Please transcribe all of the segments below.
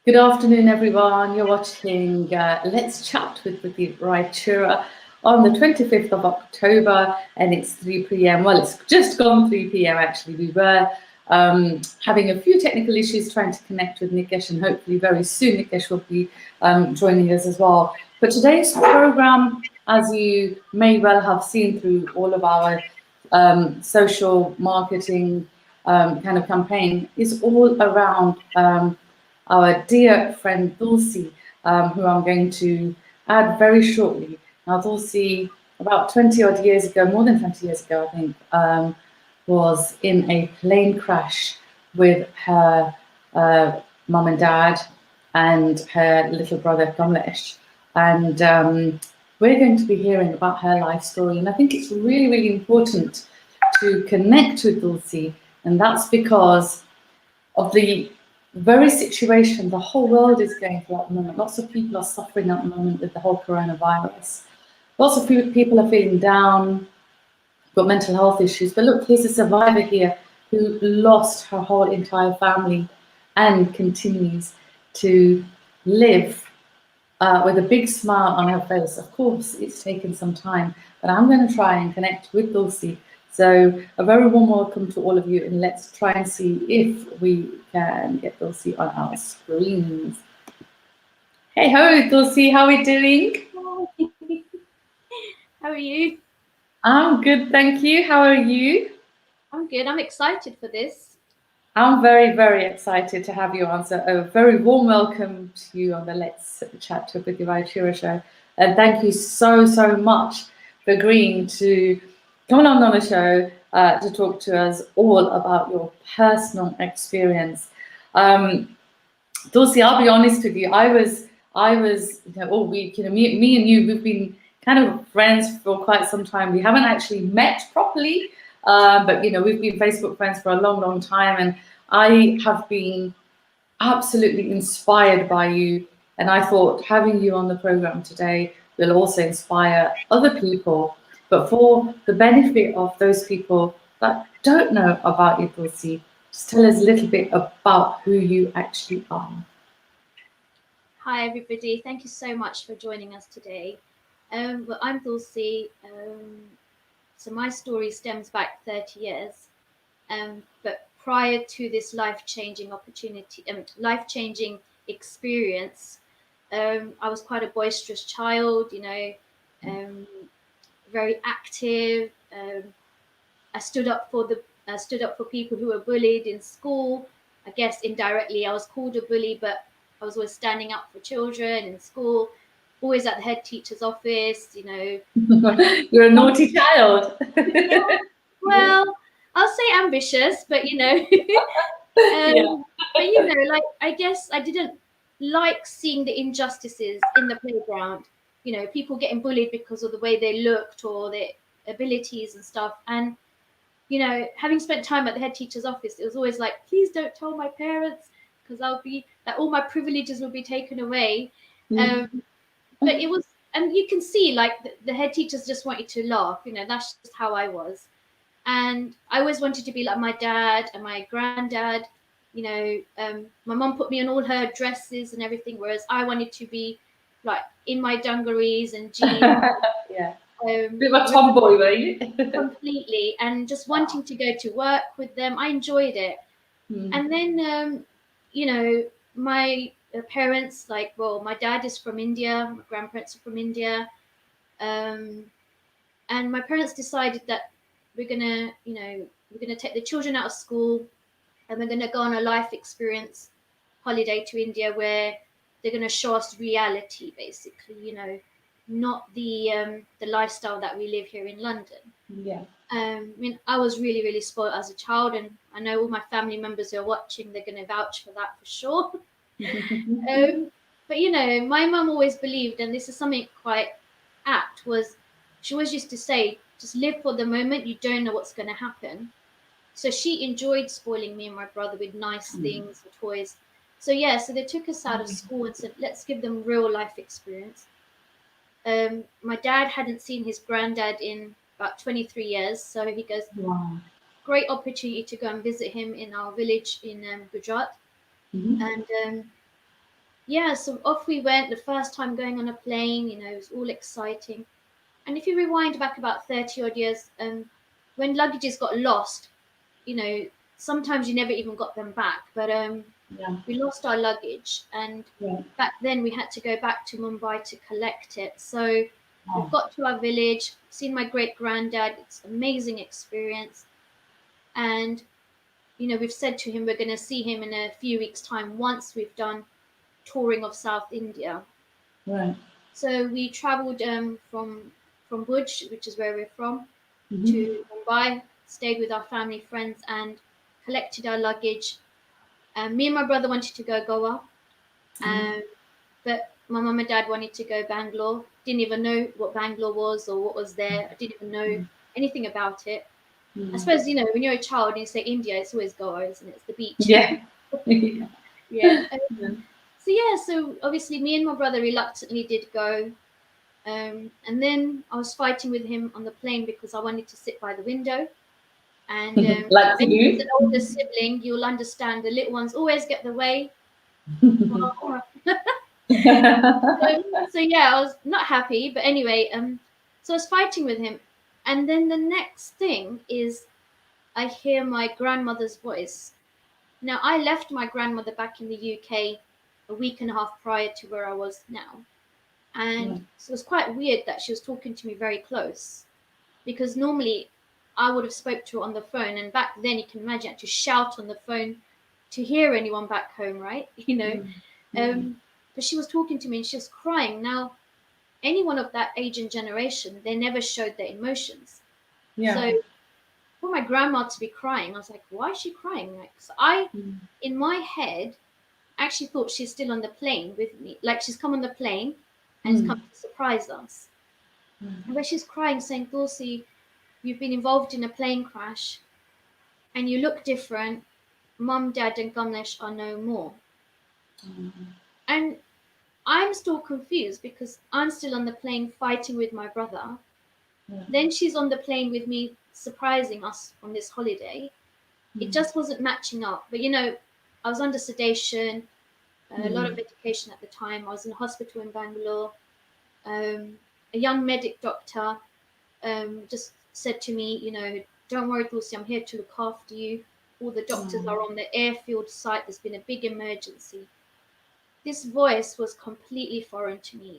Good afternoon, everyone. You're watching Let's Chat with Priti Raichura on the 25th of October, and it's 3 p.m. Well, it's just gone 3 p.m. actually. We were having a few technical issues trying to connect with Nikesh, and hopefully very soon Nikesh will be joining us as well. But today's program, as you may well have seen through all of our social marketing kind of campaign, is all around our dear friend Tulsi, who I'm going to add very shortly. Now, Tulsi, about 20 odd years ago, more than 20 years ago, I think, was in a plane crash with her mum and dad and her little brother Kamlesh. And we're going to be hearing about her life story. And I think it's really, really important to connect with Tulsi. And that's because of the very situation the whole world is going through at the moment. Lots of people are suffering at the moment with the whole coronavirus. Lots of people are feeling down, got mental health issues. But look, here's a survivor here who lost her whole entire family and continues to live with a big smile on her face. Of course, it's taken some time, but I'm going to try and connect with Tulsi. So a very warm welcome to all of you, and let's try and see if we can get Tulsi on our screens. Hey ho, Tulsi, how are we doing? How are you? I'm good, thank you. How are you? I'm good. I'm excited for this. I'm very, very excited to have you on. So a very warm welcome to you on the Let's Chat with Priti Raichura show. And thank you so, so much for agreeing to come on the show to talk to us all about your personal experience. Tulsi, I'll be honest with you. I was, all week. Me and you, we've been kind of friends for quite some time. We haven't actually met properly, but we've been Facebook friends for a long, long time, and I have been absolutely inspired by you. And I thought having you on the program today will also inspire other people. But for the benefit of those people that don't know about you, Tulsi, just tell us a little bit about who you actually are. Hi, everybody. Thank you so much for joining us today. Well, I'm Tulsi. So my story stems back 30 years. But prior to this life-changing opportunity, life-changing experience, I was quite a boisterous child. Um, very active. I stood up for people who were bullied in school. I guess indirectly I was called a bully, but I was always standing up for children in school, always at the head teacher's office, You're a naughty child. Yeah, Yeah. well, I'll say ambitious, but Yeah. like I guess I didn't like seeing the injustices in the playground. People getting bullied because of the way they looked or their abilities and stuff. And having spent time at the head teacher's office, it was always like, please don't tell my parents because I'll be like all my privileges will be taken away. Um, but it was, and you can see like the head teachers just want you to laugh. That's just how I was, and I always wanted to be like my dad and my granddad. My mom put me on all her dresses and everything, whereas I wanted to be like in my dungarees and jeans. Yeah. Um, Bit of a tomboy, were you? Completely, and just wanting to go to work with them. I enjoyed it. Hmm. And then my parents, like, well, my dad is from India, my grandparents are from India, um, and my parents decided that we're gonna take the children out of school and we're gonna go on a life experience holiday to India where they're gonna show us reality, basically. Not the lifestyle that we live here in London. Yeah. I mean, I was really, really spoiled as a child, and I know all my family members who are watching, they're going to vouch for that for sure. But my mum always believed, and this is something quite apt, was she always used to say, just live for the moment, you don't know what's going to happen. So she enjoyed spoiling me and my brother with nice things, with toys. So yeah, so they took us out of school and said, let's give them real life experience. My dad hadn't seen his granddad in about 23 years, so he goes, Wow. great opportunity to go and visit him in our village in Gujarat. Mhm. And yeah, so off we went. The first time going on a plane, it was all exciting. And if you rewind back about 30 odd years, when luggages got lost, you know, sometimes you never even got them back. But Yeah. we lost our luggage, and Yeah. back then we had to go back to Mumbai to collect it. So we've Oh, got to our village, seen my great granddad. It's an amazing experience. And, we've said to him we're going to see him in a few weeks' time once we've done touring of South India. right. So we travelled from Bhuj, which is where we're from, Mm-hmm. to Mumbai, stayed with our family friends, and collected our luggage. Me and my brother wanted to go Goa, Mm-hmm. um, but my mum and dad wanted to go Bangalore. Didn't even know what Bangalore was or what was there. I didn't even know anything about it. I Mm-hmm. suppose, when you're a child and you say India, it's always Goa, isn't it? It's the beach. Yeah. Yeah. Yeah. Yeah. So yeah, so obviously me and my brother reluctantly did go. And then I was fighting with him on the plane because I wanted to sit by the window. And Like to when there's do. an older sibling, you'll understand the little ones always get the way. So yeah, I was not happy, but anyway, so I was fighting with him, and then the next thing is I hear my grandmother's voice. Now I left my grandmother back in the UK a week and a half prior to where I was now, and Yeah. so it was quite weird that she was talking to me very close, because normally I would have spoke to her on the phone, and back then you can imagine I had to shout on the phone to hear anyone back home, right? Mm. But she was talking to me and she was crying. Now, anyone of that age and generation, they never showed their emotions. So Yeah. for my grandma to be crying, I was like, why is she crying? Like, so I, Mm. in my head, actually thought she's still on the plane with me. Like she's come on the plane and has come Mm. to surprise us. Mm. And where she's crying, saying, Tulsi, you've been involved in a plane crash and you look different. Mum, Dad, and Ganesh are no more. And I'm still confused because I'm still on the plane fighting with my brother. Yeah. Then she's on the plane with me, surprising us on this holiday. It Mm. just wasn't matching up. But I was under sedation, a lot of Mm. medication at the time. I was in a hospital in Bangalore. A young medic doctor just said to me, don't worry, Tulsi, I'm here to look after you. All the doctors Mm. are on the airfield site. There's been a big emergency. This voice was completely foreign to me.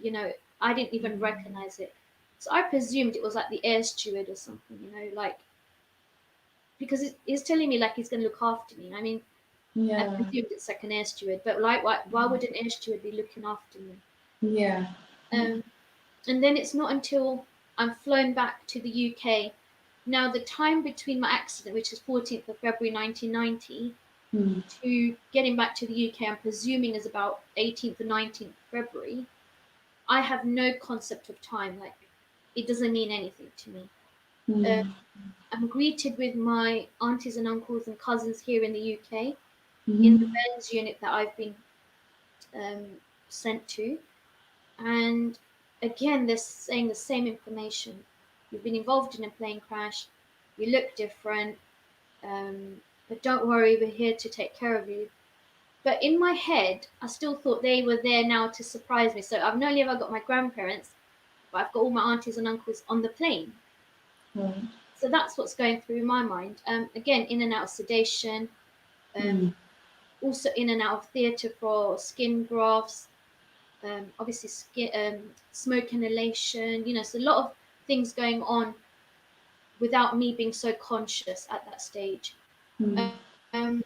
I didn't even recognize it. So I presumed it was like the air steward or something, like because he's telling me like he's going to look after me. I mean, I Yeah. presumed it's like an air steward, but like, why would an air steward be looking after me? Yeah. Um, and then it's not until I'm flown back to the UK. Now, the time between my accident, which is 14th of February 1990, Mm. to getting back to the UK, I'm presuming is about 18th or 19th February. I have no concept of time. Like, it doesn't mean anything to me. Uh, Mm. I'm greeted with my aunties and uncles and cousins here in the UK in the Mm. men's unit that I've been sent to. And again, they're saying the same information. You've been involved in a plane crash. You look different. But don't worry, we're here to take care of you. But in my head, I still thought they were there now to surprise me. So I've not only ever got my grandparents, but I've got all my aunties and uncles on the plane. Right. So that's what's going through my mind. Again, in and out of sedation, Mm. um, also in and out of theatre for skin grafts, obviously smoke inhalation. So a lot of things going on without me being so conscious at that stage. Mm. Um,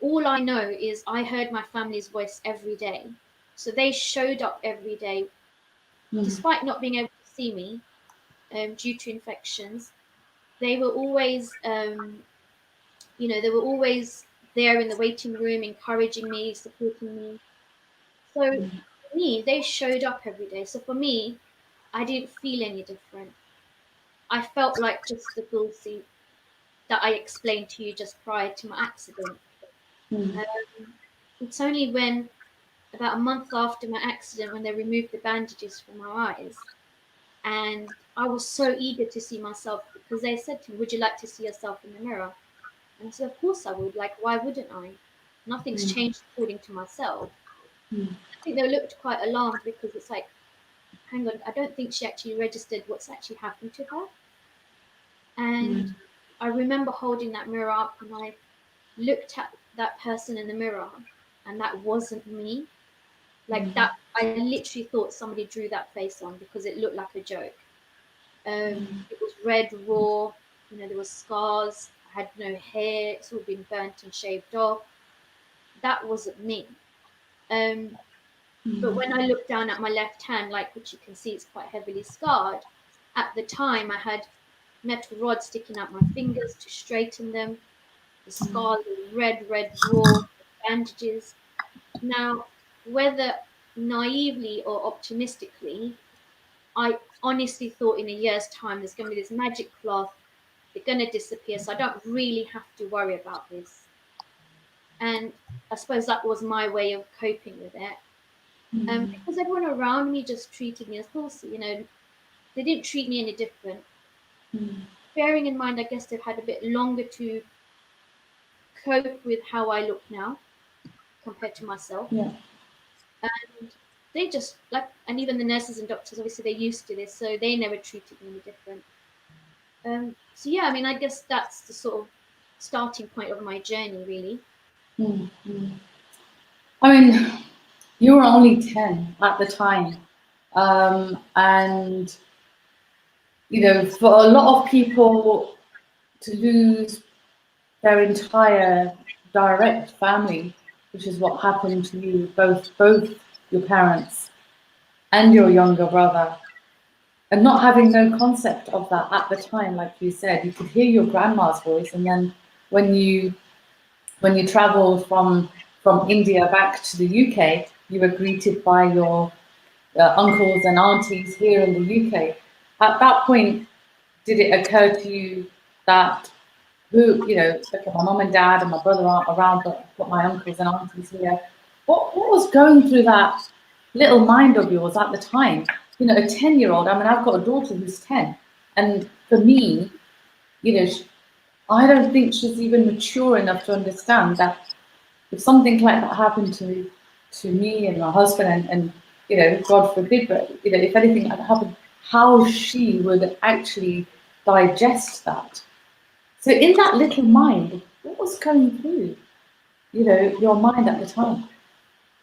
all I know is I heard my family's voice every day. So they showed up every day, Mm. despite not being able to see me due to infections. They were always, they were always there in the waiting room, encouraging me, supporting me. So Mm. for me, they showed up every day. So for me, I didn't feel any different. I felt like just the Dulcie that I explained to you just prior to my accident. Mm. Um, it's only when about a month after my accident when they removed the bandages from my eyes, and I was so eager to see myself because they said to me, "Would you like to see yourself in the mirror?" And I said, "Of course I would. Like, why wouldn't I? Nothing's Mm. changed according to myself." I think they looked quite alarmed because it's like, hang on, I don't think she actually registered what's actually happened to her. And I remember holding that mirror up and I looked at that person in the mirror and that wasn't me. Like that, I literally thought somebody drew that face on because it looked like a joke. It was red, raw, there was scars, I had no hair, it's all been burnt and shaved off. That wasn't me. Um, but when I looked down at my left hand, like which you can see, it's quite heavily scarred. At the time, I had metal rods sticking out my fingers to straighten them. The scars were red, raw, bandages. Now, whether naively or optimistically, I honestly thought in a year's time there's going to be this magic cloth, they're going to disappear, so I don't really have to worry about this. And I suppose that was my way of coping with it. Because everyone around me just treated me as Tulsi, they didn't treat me any different. Bearing in mind, I guess they've had a bit longer to cope with how I look now compared to myself. Yeah. And they just and even the nurses and doctors, obviously they're used to this, so they never treated me any different. So yeah, I mean, I guess that's the sort of starting point of my journey, really. I mean, you were only 10 at the time. And, for a lot of people to lose their entire direct family, which is what happened to you, both your parents and your younger brother, and not having no concept of that at the time, like you said, you could hear your grandma's voice, and then when you travelled from India back to the UK, you were greeted by your uncles and aunties here in the UK. At that point, did it occur to you that okay, my mum and dad and my brother aren't around, but I've got my uncles and aunties here. What was going through that little mind of yours at the time? A 10-year-old. I mean, I've got a daughter who's 10, and for me, I don't think she's even mature enough to understand that if something like that happened to me and my husband, and God forbid, but if anything like that happened, how she would actually digest that. So in that little mind, what was going through, your mind at the time?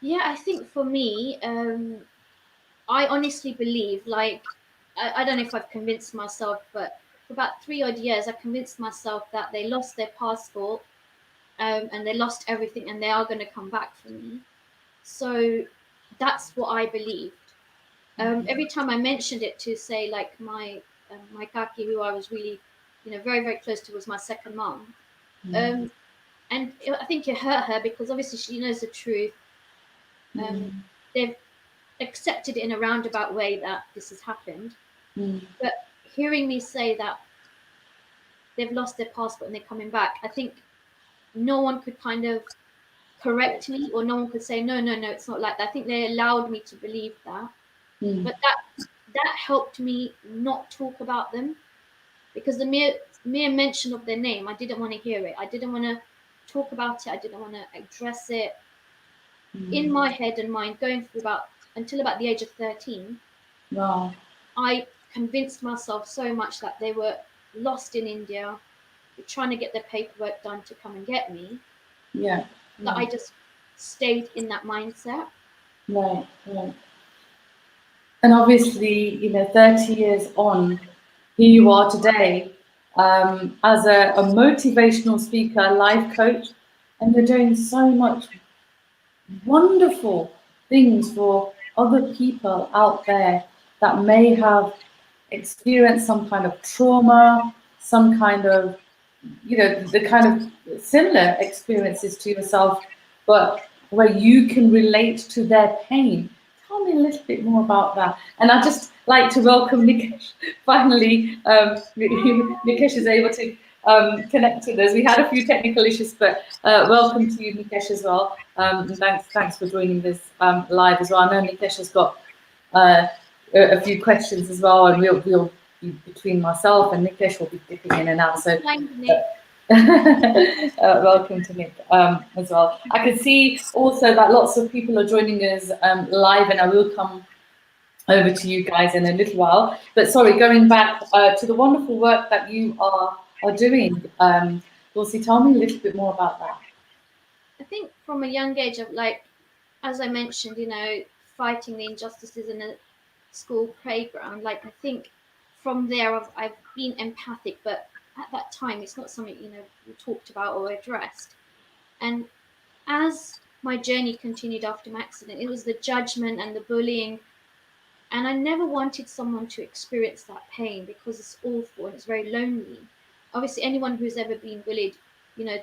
Yeah, I think for me, I honestly believe, I don't know if I've convinced myself, but for about 3 odd years, I convinced myself that they lost their passport, and they lost everything, and they are going to come back for me. So that's what I believed. Every time I mentioned it to, say, like my kaki, who I was really, very very close to, was my second mom. And I think it hurt her because obviously she knows the truth. They've accepted it in a roundabout way that this has happened. But hearing me say that they've lost their passport and they're coming back, I think no one could kind of correct me, or no one could say, no, it's not like that. I think they allowed me to believe that. But that helped me not talk about them, because the mere mention of their name, I didn't want to hear it. I didn't want to talk about it. I didn't want to address it. In my head and mind, going through until about the age of 13, Wow. I convinced myself so much that they were lost in India, trying to get their paperwork done to come and get me. Yeah. That I just stayed in that mindset. Right. And obviously, 30 years on, here you are today, as a motivational speaker, life coach, and you're doing so much wonderful things for other people out there that may have experienced some kind of trauma, some kind of, the kind of similar experiences to yourself, but where you can relate to their pain. Tell me a little bit more about that. And I'd just like to welcome Nikesh. Finally, Nikesh is able to connect with us. We had a few technical issues, but welcome to you, Nikesh, as well. And thanks for joining this live as well. I know Nikesh has got a few questions as well, and we'll be between myself and Nikesh will be dipping in and out. So Welcome to Nick as well. I can see also that lots of people are joining us live, and I will come over to you guys in a little while. But sorry, going back to the wonderful work that you are doing, Tulsi, tell me a little bit more about that. I think from a young age of like, as I mentioned, fighting the injustices in a school playground. Like I think from there I've been empathic, but at that time it's not something we talked about or addressed. And as my journey continued after my accident, it was the judgment and the bullying, and I never wanted someone to experience that pain because it's awful and it's very lonely. Obviously, anyone who's ever been bullied,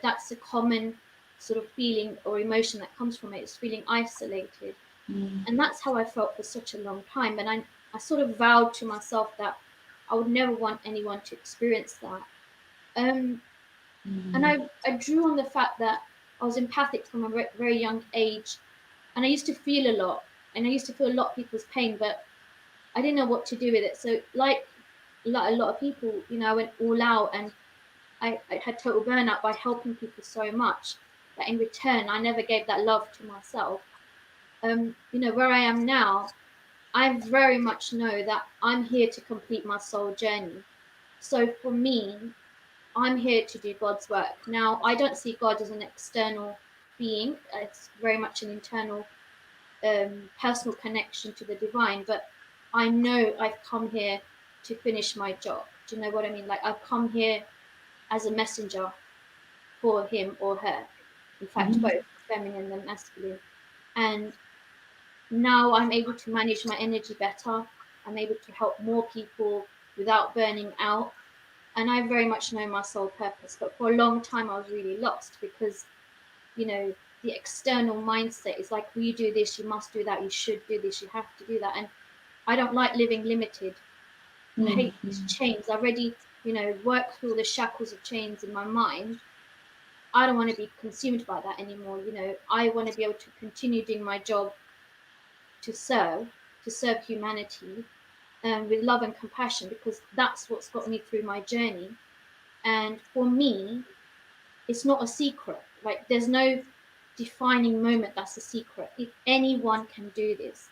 that's a common sort of feeling or emotion that comes from it, is feeling isolated. And that's how I felt for such a long time. And I sort of vowed to myself that I would never want anyone to experience that. And I drew on the fact that I was empathic from a very young age, and I used to feel a lot, and I used to feel a lot of people's pain, but I didn't know what to do with it. So, like a lot of people, I went all out, and I had total burnout by helping people so much that in return, I never gave that love to myself. Where I am now, I very much know that I'm here to complete my soul journey. So for me, I'm here to do God's work. Now, I don't see God as an external being. It's very much an internal, personal connection to the divine. But I know I've come here to finish my job. Do you know what I mean? Like I've come here as a messenger for him or her. In fact, both feminine and masculine. And now I'm able to manage my energy better. I'm able to help more people without burning out. And I very much know my soul purpose. But for a long time, I was really lost because, the external mindset is like, well, you do this, you must do that, you should do this, you have to do that. And I don't like living limited. I hate these chains. I already, worked through all the shackles of chains in my mind. I don't want to be consumed by that anymore. I want to be able to continue doing my job to serve humanity, with love and compassion, because that's what's got me through my journey. And for me, it's not a secret. Like there's no defining moment that's a secret. If anyone can do this,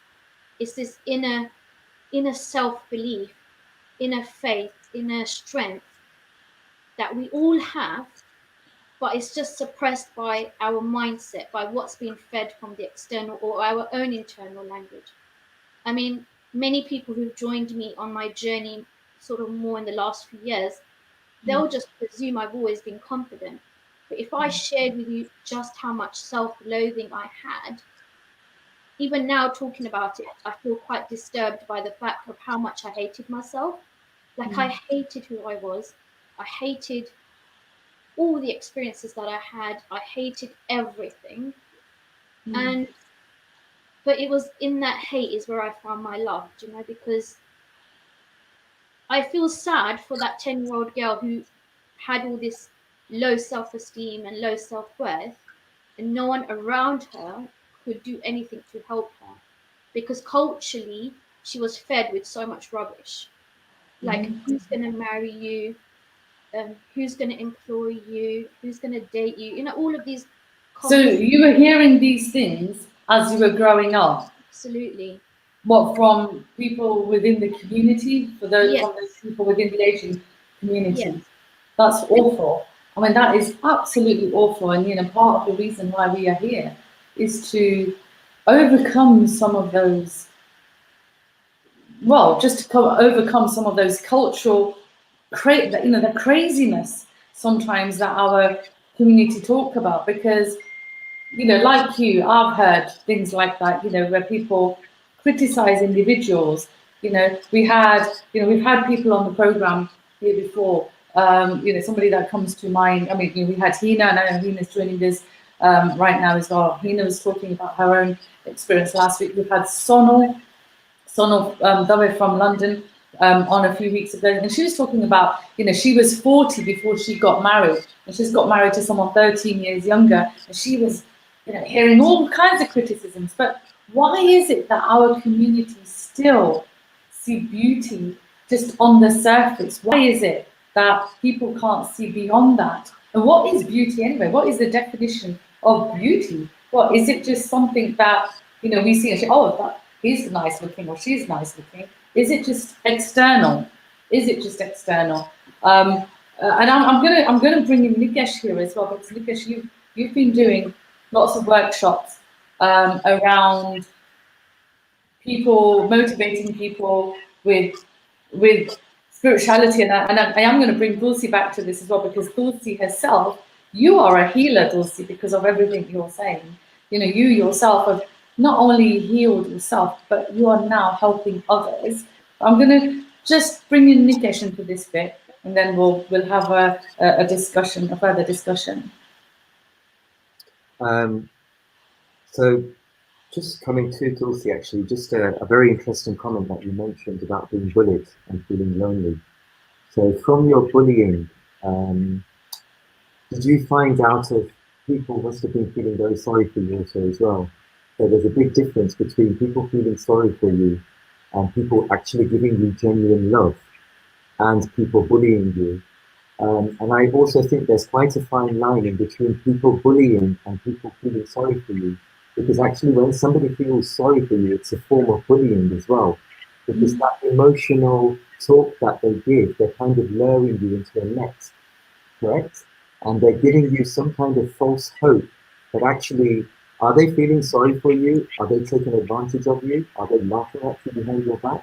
it's this inner self-belief, inner faith, inner strength that we all have, but it's just suppressed by our mindset, by what's being fed from the external or our own internal language. I mean, many people who've joined me on my journey sort of more in the last few years, they'll just presume I've always been confident. But if I shared with you just how much self-loathing I had, even now talking about it, I feel quite disturbed by the fact of how much I hated myself. Like I hated who I was. I hated all the experiences that I had. I hated everything. But it was in that hate is where I found my love, because I feel sad for that 10-year-old girl who had all this low self-esteem and low self-worth, and no one around her could do anything to help her, because culturally she was fed with so much rubbish. Like, who's going to marry you? Who's going to employ you? Who's going to date you? All of these So you were hearing these things as you were growing up? Absolutely. What, from people within the community, from those people within the Asian community? Yes. That's awful. I mean, that is absolutely awful. And part of the reason why we are here is to overcome some of those. Well, just to overcome some of those cultural, the craziness sometimes that our community talk about, because like you, I've heard things like that, where people criticize individuals. We've had people on the program here before. Somebody that comes to mind. I mean, we had Hina, and I know Hina's joining us right now as well. Hina was talking about her own experience last week. We've had Sonal Dave from London on a few weeks ago, and she was talking about, she was 40 before she got married, and she's got married to someone 13 years younger, and she was, hearing all kinds of criticisms. But why is it that our community still see beauty just on the surface? Why is it that people can't see beyond that? And what is beauty anyway? What is the definition of beauty? What is it? Just something that we see and say, oh, he's nice looking or she's nice looking. Is it just external? Is it just external? And I'm gonna bring in Nikesh here as well, because Nikesh, you've been doing lots of workshops around people, motivating people with spirituality, and I am going to bring Tulsi back to this as well, because Tulsi herself, you are a healer, Tulsi, because of everything you're saying. You yourself have not only healed yourself, but you are now helping others. I'm going to just bring in Nikesh into this bit, and then we'll have a discussion, a further discussion. So just coming to Tulsi, actually, just a very interesting comment that you mentioned about being bullied and feeling lonely. So from your bullying, did you find out if people must have been feeling very sorry for you also as well? So there's a big difference between people feeling sorry for you and people actually giving you genuine love and people bullying you. And I also think there's quite a fine line in between people bullying and people feeling sorry for you. Because actually when somebody feels sorry for you, it's a form of bullying as well. Because that emotional talk that they give, they're kind of luring you into a net, correct? And they're giving you some kind of false hope that actually, are they feeling sorry for you? Are they taking advantage of you? Are they laughing at you behind your back?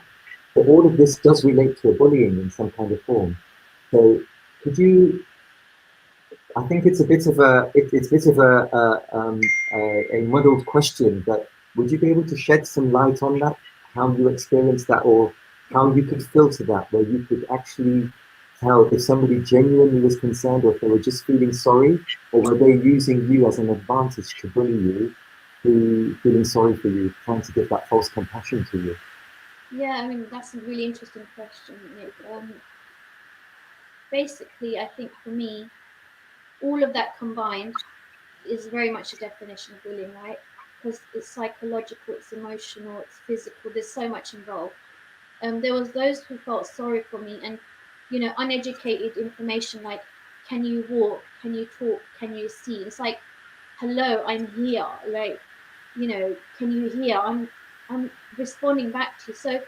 But all of this does relate to a bullying in some kind of form. So could you, I think it's a bit of a muddled question, but would you be able to shed some light on that, how you experienced that, or how you could filter that, where you could actually tell if somebody genuinely was concerned, or if they were just feeling sorry, or were they using you as an advantage to bully you, through feeling sorry for you, trying to give that false compassion to you? Yeah, I mean, that's a really interesting question, Nick. Basically, I think for me, all of that combined is very much a definition of bullying, right? Because it's psychological, it's emotional, it's physical. There's so much involved. There was those who felt sorry for me, and uneducated information like, can you walk? Can you talk? Can you see? It's like, hello, I'm here. Like, can you hear? I'm responding back to you. So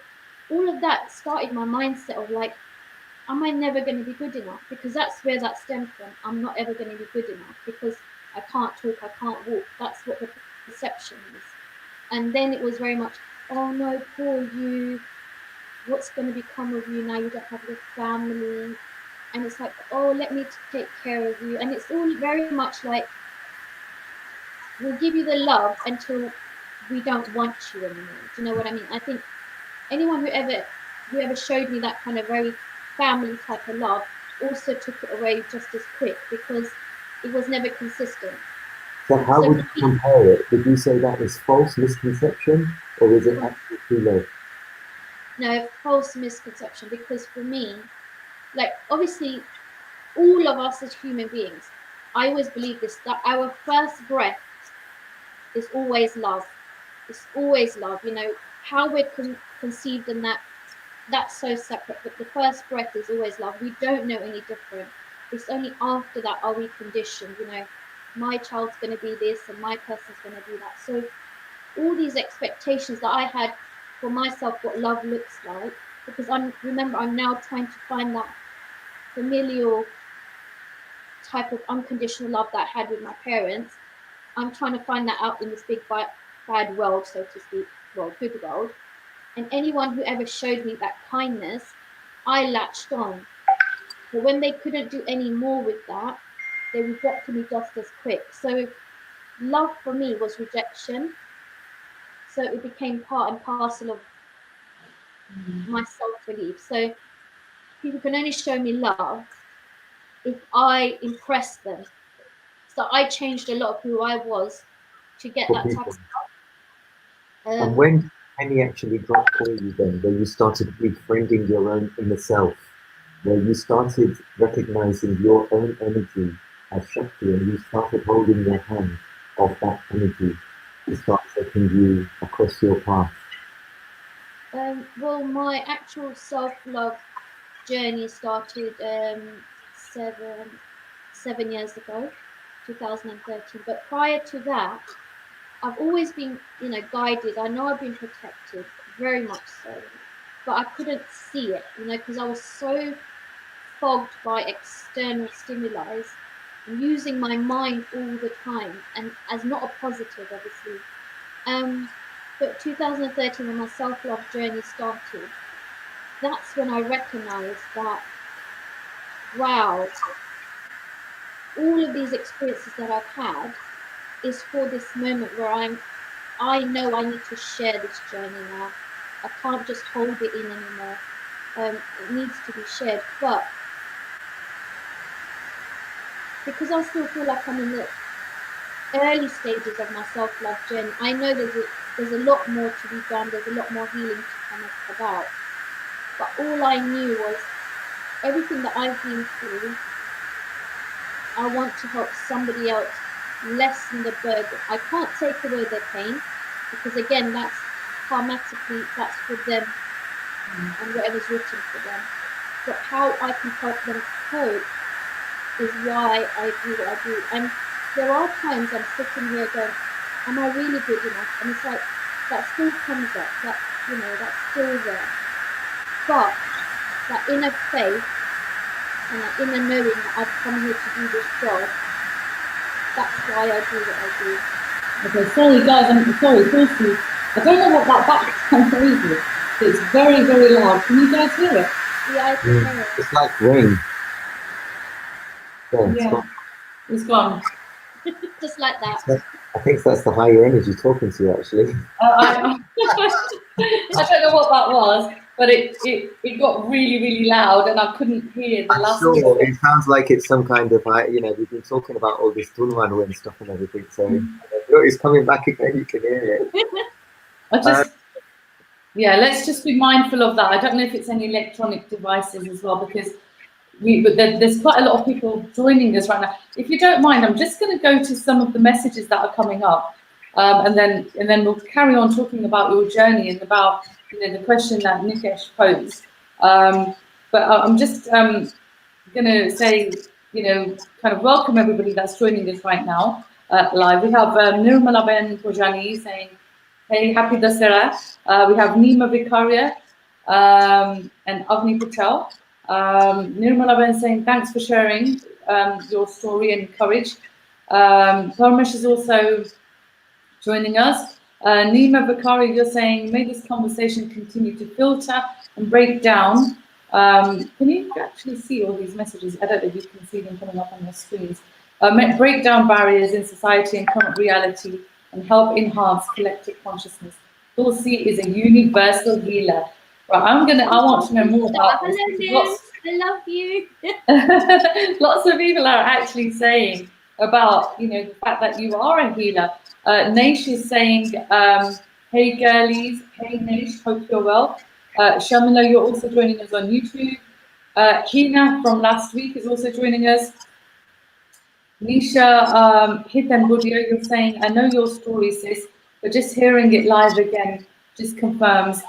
all of that started my mindset of like, am I never going to be good enough? Because that's where that stemmed from. I'm not ever going to be good enough because I can't talk, I can't walk. That's what the perception is. And then it was very much, oh no, poor you. What's going to become of you now? You don't have your family. And it's like, oh, let me take care of you. And it's all very much like, we'll give you the love until we don't want you anymore. Do you know what I mean? I think anyone who ever showed me that kind of very family type of love also took it away just as quick, because it was never consistent. So how would you compare it? Would you say that is false misconception, or is it actually true love? No, false misconception, because for me, like, obviously all of us as human beings, I always believe this, that our first breath is always love. It's always love. How we're conceived in that's so separate, but the first breath is always love. We don't know any different. It's only after that are we conditioned, my child's going to be this and my person's going to do that. So all these expectations that I had for myself, what love looks like, because I'm now trying to find that familial type of unconditional love that I had with my parents. I'm trying to find that out in this big bad world, so to speak, well, good world. And anyone who ever showed me that kindness, I latched on. But when they couldn't do any more with that, they rejected me just as quick. So love for me was rejection. So it became part and parcel of my self-belief. So people can only show me love if I impress them. So I changed a lot of who I was to get For that type people. of And stuff. when did Penny actually dropped for you then, where you started befriending your own inner self, where you started recognizing your own energy as Shakti, and you started holding your hand of that energy to start taking you across your path? Well, my actual self-love journey started 7 years ago, 2013. But prior to that, I've always been, guided. I know I've been protected, very much so, but I couldn't see it, because I was so fogged by external stimuli and using my mind all the time, and as not a positive, obviously. But 2013, when my self-love journey started, that's when I recognized that, wow, all of these experiences that I've had is for this moment where I know I need to share this journey now. I can't just hold it in anymore. It needs to be shared. But because I still feel like I'm in the early stages of my self-love journey, I know there's a lot more to be done. There's a lot more healing to come about. But all I knew was everything that I've been through, I want to help somebody else lessen the burden. I can't take away their pain, because again, that's karmatically, that's for them and whatever's written for them. But how I can help them cope is why I do what I do. And there are times I'm sitting here going, am I really good enough? And it's like, that still comes up, that's still there. But that inner faith and that inner knowing that I've come here to do this job, that's why I do what I do. Okay, sorry guys, I'm sorry, Tulsi. I don't know what that background noise is. It's very, very loud. Can you guys hear it? Yeah, I can hear it. It's like rain. Yeah, it's gone. Just like that. I think that's the higher energy talking to you, actually. I don't know what that was, but it got really, really loud, and I couldn't hear the last bit. It sounds like it's some kind of, we've been talking about all this Tulwanu and stuff and everything, so look, it's coming back again, you can hear it. Let's just be mindful of that. I don't know if it's any electronic devices as well, because there's quite a lot of people joining us right now. If you don't mind, I'm just going to go to some of the messages that are coming up, and then we'll carry on talking about your journey and about the question that Nikesh posed. But I'm just going to say, kind of welcome everybody that's joining us right now live. We have Nirmala Ben Pojani saying, hey, happy Dasera. We have Nima Vicaria and Avni Patel. Nirmala Ben saying, thanks for sharing your story and courage. Parmesh is also joining us. Nima Vicaria, you're saying, may this conversation continue to filter and break down. Can you actually see all these messages? I don't know if you can see them coming up on your screens. Break down barriers in society and current reality and help enhance collective consciousness. Tulsi is a universal healer. Right, I want to know more about this. I love you. Lots of people are actually saying about, the fact that you are a healer. Naish is saying, hey girlies, hey Naish, hope you're well. Shamila, you're also joining us on YouTube. Hina from last week is also joining us. Nisha, Hit and Budia, you're saying, I know your story, sis, but just hearing it live again just confirms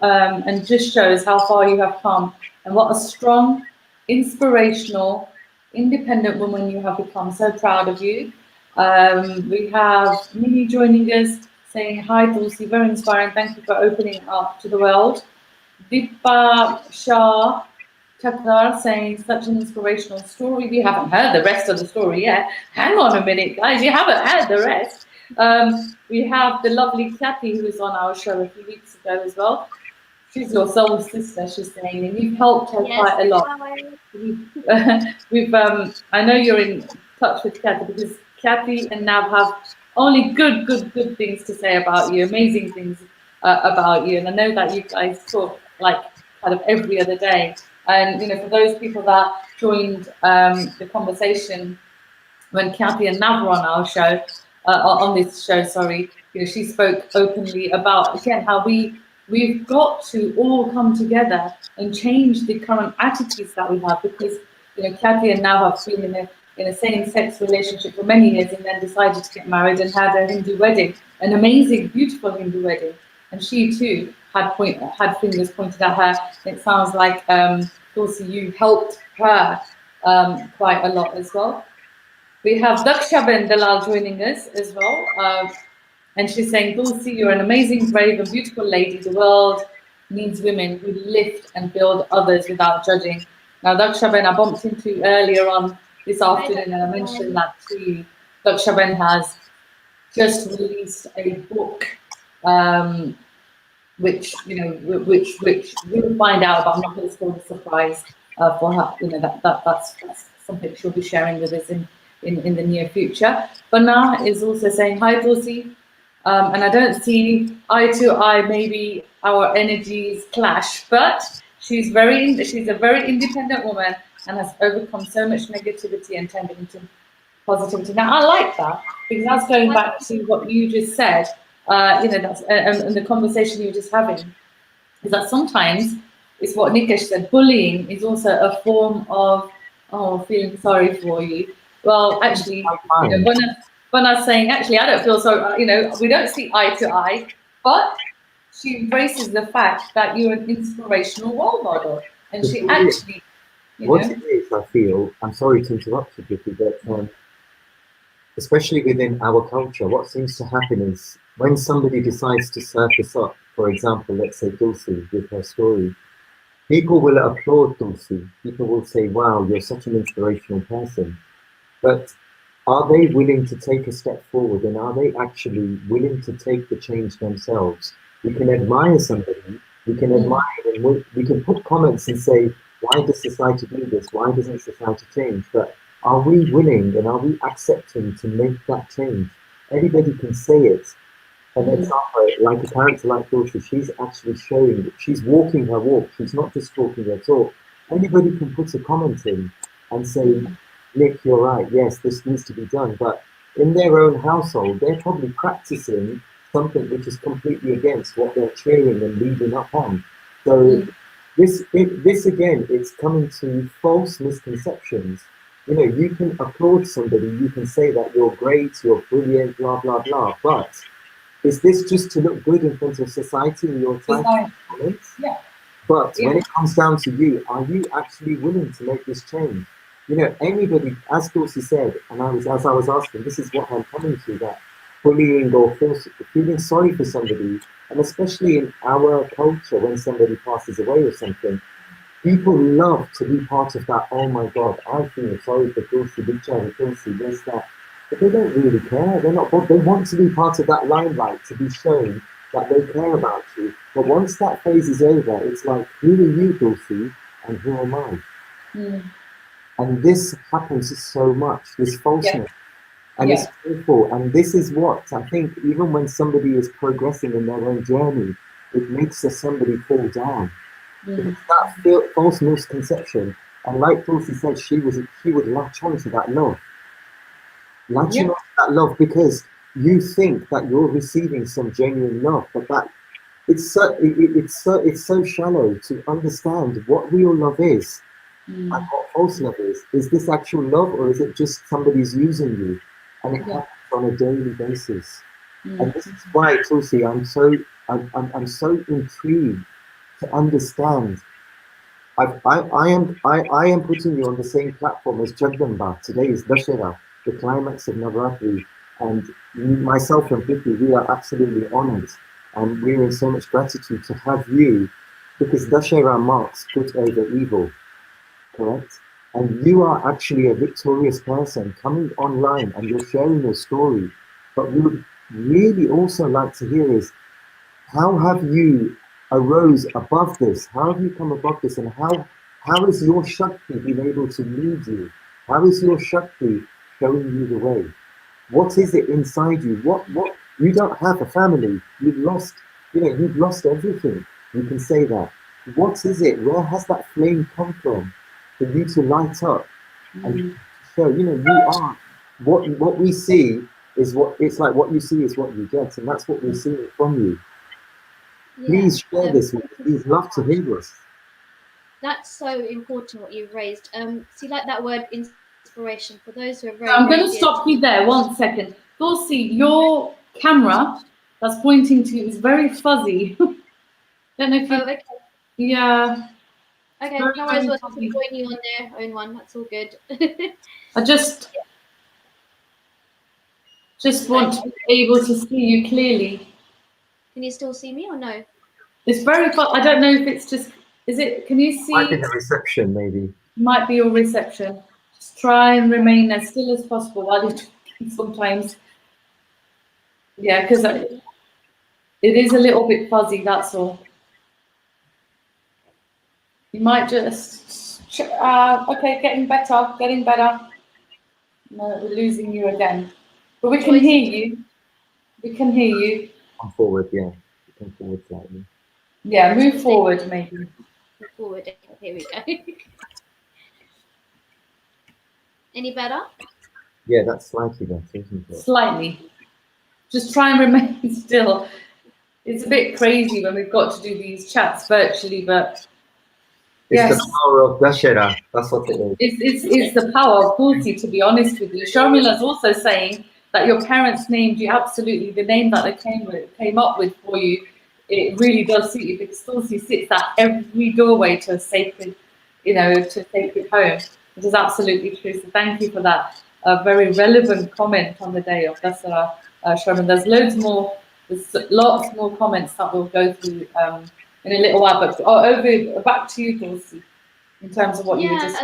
and just shows how far you have come and what a strong, inspirational, independent woman you have become. So proud of you. We have Mini joining us saying, hi, Tulsi, very inspiring. Thank you for opening up to the world. Deepa Shah Chakdar saying, such an inspirational story. We haven't heard the rest of the story yet. Hang on a minute, guys, you haven't heard the rest. We have the lovely Kathy, who was on our show a few weeks ago as well. She's your soul sister, she's saying, and you've helped her quite a lot. I know you're in touch with Kathy, because Kathy and Nav have only good things to say about you, amazing things about you, and I know that you guys talk like kind of every other day. And for those people that joined the conversation when Kathy and Nav were on our show, on this show, sorry, she spoke openly about, again, how we've got to all come together and change the current attitudes that we have, because Kathy and Nav have been in a same-sex relationship for many years and then decided to get married and had a Hindu wedding, an amazing, beautiful Hindu wedding. And she too had fingers pointed at her. It sounds like, Tulsi, you helped her quite a lot as well. We have Dakshaben Dalal joining us as well. And she's saying, Tulsi, you're an amazing, brave, and beautiful lady. The world needs women who lift and build others without judging. Now, Dakshaben, I bumped into earlier on this afternoon, and I mentioned that to you. Dakshaben has just released a book, which which we'll find out about. I'm not going to spoil the surprise for her. That's something she'll be sharing with us in the near future. Bana is also saying hi, Tulsi, and I don't see eye to eye. Maybe our energies clash, but she's a very independent woman and has overcome so much negativity and turned it into positivity. Now, I like that because that's going back to what you just said. That's and the conversation you were just having is that sometimes it's what Nikesh said. Bullying is also a form of feeling sorry for you. Well, actually, Bana's saying actually I don't feel so. We don't see eye to eye, but she embraces the fact that you're an inspirational role model, and she actually. What it is, I feel. I'm sorry to interrupt you, Priti, but especially within our culture, what seems to happen is when somebody decides to surface up, for example, let's say Tulsi with her story, people will applaud Tulsi. People will say, wow, you're such an inspirational person. But are they willing to take a step forward, and are they actually willing to take the change themselves? We can admire somebody, we can admire them, we can put comments and say, why does society do this? Why doesn't society change? But are we willing and are we accepting to make that change? Anybody can say it. An example, like a character like Tulsi, she's actually showing that she's walking her walk. She's not just talking her talk. Anybody can put a comment in and say, Nick, you're right. Yes, this needs to be done. But in their own household, they're probably practicing something which is completely against what they're cheering and leading up on. So this again, it's coming to false misconceptions. You can applaud somebody, you can say that you're great, you're brilliant, blah, blah, blah. But is this just to look good in front of society and your time? Yeah. But when it comes down to you, are you actually willing to make this change? Anybody, as Tulsi said, and as I was asking, this is what I'm coming to, that bullying or feeling sorry for somebody, and especially in our culture, when somebody passes away or something, people love to be part of that. Oh my God, I feel sorry for Tulsi, Tulsi, this, that. But they don't really care. They want to be part of that limelight, to be shown that they care about you. But once that phase is over, it's like, who are you, Tulsi, and who am I? And this happens so much, this falseness. And it's awful. And this is what I think, even when somebody is progressing in their own journey, it makes somebody fall down. Because that false misconception, and like Tulsi said, she would latch on to that love. Latching on to that love because you think that you're receiving some genuine love, but it's so shallow to understand what real love is and what false love is. Is this actual love, or is it just somebody's using you? And it happens on a daily basis. And this is why, Tulsi, I'm so intrigued to understand. I am putting you on the same platform as Jagdamba. Today is Dashera, the climax of Navratri, and myself and Priti, we are absolutely honored, and we're in so much gratitude to have you, because Dashera marks good over evil, correct? And you are actually a victorious person coming online, and you're sharing your story. But we would really also like to hear is, how have you arose above this? How have you come above this? And how is your Shakti been able to lead you? How is your Shakti showing you the way? What is it inside you? What you don't have a family. You've lost everything. You can say that. What is it? Where has that flame come from for you to light up and show? You are what we see is what it's like. What you see is what you get, and that's what we're seeing from you. Please share this with us. Please love to hear this. That's so important what you've raised. See, like that word inspiration, for those who are very. I'm going to stop you there 1 second. Tulsi, your camera that's pointing to you is very fuzzy. Don't know if you. Oh, okay. Yeah. Okay, no worries. We'll have to join you on their own one. That's all good. I just. Just want to be able to see you clearly. Can you still see me or no? It's very far. I don't know if it's just. Is it? Can you see? Might be the reception, maybe. Might be your reception. Just try and remain as still as possible while you're talking. Sometimes. Yeah, because it is a little bit fuzzy. That's all. You might just. Okay, getting better. Getting better. No, we're losing you again. But we can hear you. We can hear you. Come forward, yeah. Come forward slightly. Yeah, move forward maybe. Move forward. Okay, here we go. Any better? Yeah, that's slightly better, isn't it? Slightly. Just try and remain still. It's a bit crazy when we've got to do these chats virtually, but It's yes. the power of Dashera. That's what it is. It's the power of Tulsi, to be honest with you. Sharmila's also saying that your parents named you absolutely the name that they came up with for you. It really does suit you because Tulsi sits at every doorway to a sacred, to a sacred home. It is absolutely true. So thank you for that very relevant comment on the day of Dasara, Sharmila. There's loads more. There's lots more comments that we'll go through in a little while. But over back to you, Tulsi, in terms of what you were just.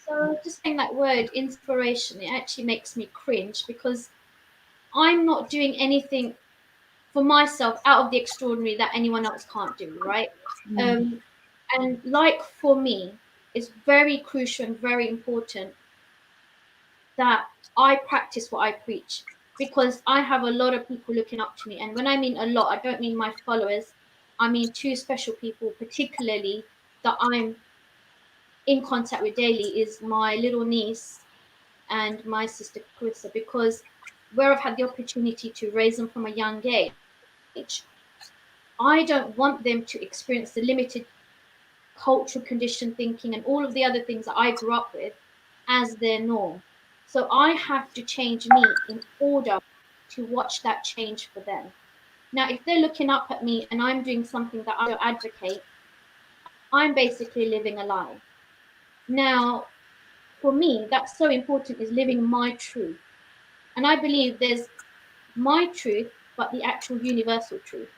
So just saying that word inspiration, it actually makes me cringe because I'm not doing anything for myself out of the extraordinary that anyone else can't do, right? And like for me, it's very crucial and very important that I practice what I preach because I have a lot of people looking up to me. And when I mean a lot, I don't mean my followers. I mean two special people, particularly that I'm in contact with daily is my little niece and my sister Carissa, because where I've had the opportunity to raise them from a young age, I don't want them to experience the limited cultural condition thinking and all of the other things that I grew up with as their norm. So I have to change me in order to watch that change for them. Now, if they're looking up at me and I'm doing something that I don't advocate, I'm basically living a lie. Now, for me, that's so important is living my truth. And I believe there's my truth, but the actual universal truth.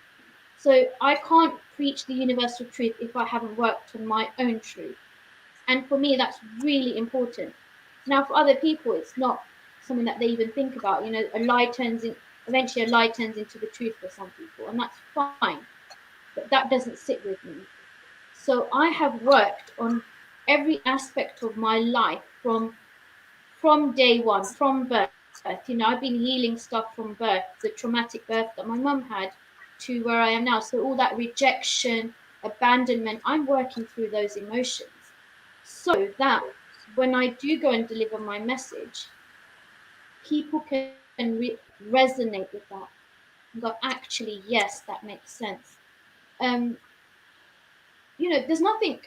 So I can't preach the universal truth if I haven't worked on my own truth. And for me, that's really important. Now, for other people, it's not something that they even think about. Eventually a lie turns into the truth for some people, and that's fine. But that doesn't sit with me. So I have worked on every aspect of my life from day one, from birth. I've been healing stuff from birth, the traumatic birth that my mum had to where I am now. So all that rejection, abandonment, I'm working through those emotions so that when I do go and deliver my message, people can resonate with that and go, actually, yes, that makes sense. There's nothing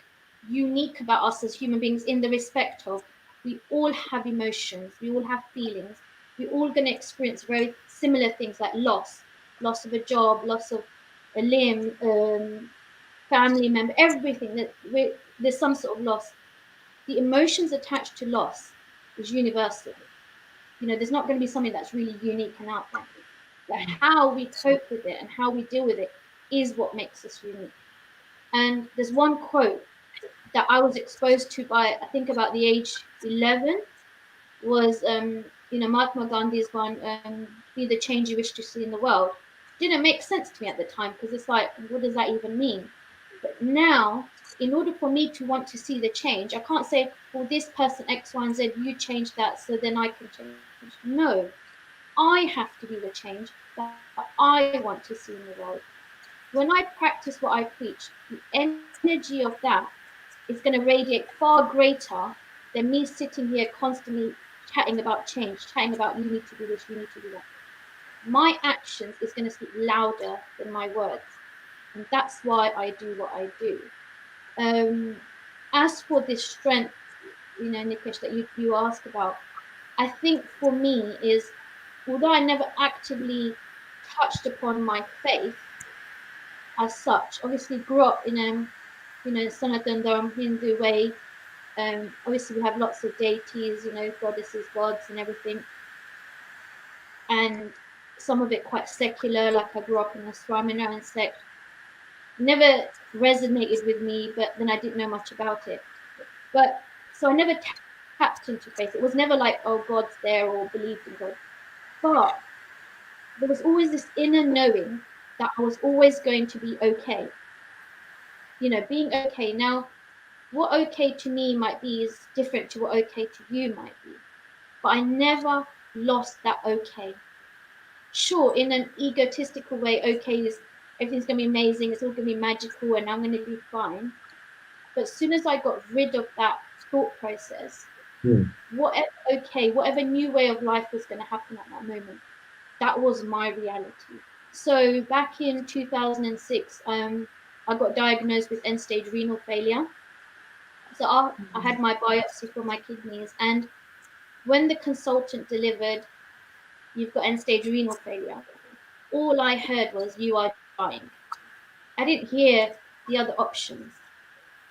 unique about us as human beings in the respect of we all have emotions, we all have feelings, we're all going to experience very similar things like loss of a job, loss of a limb, family member, everything that there's some sort of loss. The emotions attached to loss is universal. There's not going to be something that's really unique and out there. But how we cope with it and how we deal with it is what makes us unique. And there's one quote that I was exposed to by, I think about the age 11, was, Mahatma Gandhi's one, be the change you wish to see in the world. Didn't make sense to me at the time because it's like, what does that even mean? But now, in order for me to want to see the change, I can't say, well, this person X, Y, and Z, you change that, so then I can change. No, I have to be the change that I want to see in the world. When I practice what I preach, the energy of that is going to radiate far greater than me sitting here constantly chatting about change, chatting about you need to do this, you need to do that. My actions is going to speak louder than my words. And that's why I do what I do. As for this strength, Nikesh, that you ask about, I think for me is, although I never actively touched upon my faith as such, obviously grew up in Sanatan Dharma Hindu way. Obviously we have lots of deities, goddesses, gods and everything. and some of it quite secular, like I grew up in a Swaminarayan sect. Never resonated with me, but then I didn't know much about it. But so I never tapped into faith. It was never like, oh, God's there or believed in God. But there was always this inner knowing that I was always going to be okay. Being okay. Now, what okay to me might be is different to what okay to you might be. But I never lost that okay. Sure, in an egotistical way, okay is everything's gonna be amazing, it's all gonna be magical, and I'm gonna be fine. But as soon as I got rid of that thought process, whatever new way of life was gonna happen at that moment, that was my reality. So back in 2006, I got diagnosed with end-stage renal failure. So I had my biopsy for my kidneys, and when the consultant delivered, "You've got end-stage renal failure," all I heard was, "You are dying." I didn't hear the other options.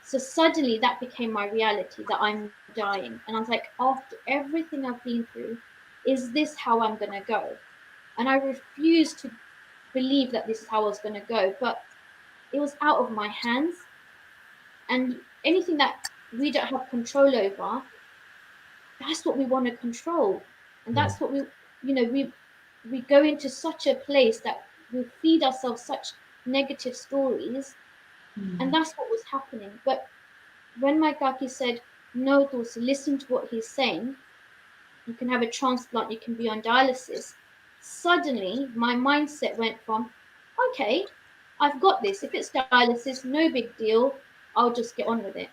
So suddenly that became my reality, that I'm dying. And I was like, after everything I've been through, is this how I'm going to go? And I refused to believe that this is how I was going to go. But it was out of my hands. And anything that we don't have control over, that's what we want to control. And that's what we go into such a place that we feed ourselves such negative stories. And that's what was happening. But when my kaki said, "No, Tulsi, listen to what he's saying. You can have a transplant, you can be on dialysis," suddenly my mindset went from, okay, I've got this. If it's dialysis, no big deal. I'll just get on with it.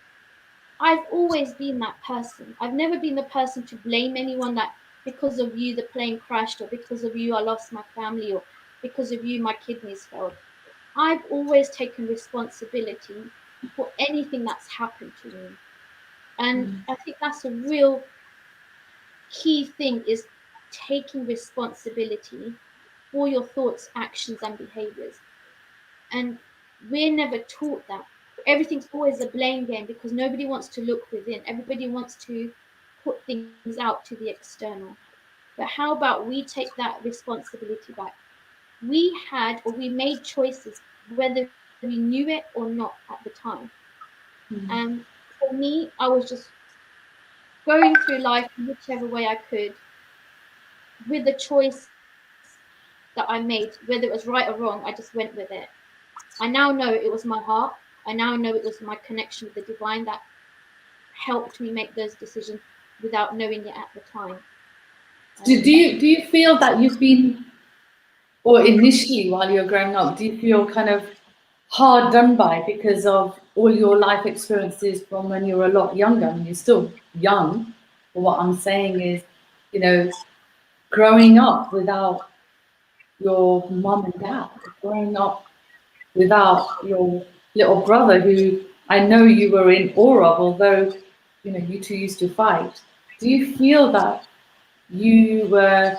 I've always been that person. I've never been the person to blame anyone that because of you the plane crashed, or because of you I lost my family, or because of you my kidneys failed. I've always taken responsibility for anything that's happened to me. And I think that's a real key thing, is taking responsibility for your thoughts, actions, and behaviors. And we're never taught that. Everything's always a blame game because nobody wants to look within. Everybody wants to put things out to the external. But how about we take that responsibility back? We had, or we made choices, whether we knew it or not at the time. And for me, I was just going through life in whichever way I could, with the choice that I made, whether it was right or wrong, I just went with it. I now know it was my heart. I now know it was my connection with the divine that helped me make those decisions without knowing it at the time. Do you feel that you've been, or initially while you're growing up, do you feel kind of hard done by because of all your life experiences from when you were a lot younger? I mean, you're still young, but what I'm saying is, growing up without your mum and dad, growing up without your little brother, who I know you were in awe of, although you two used to fight. Do you feel that you were,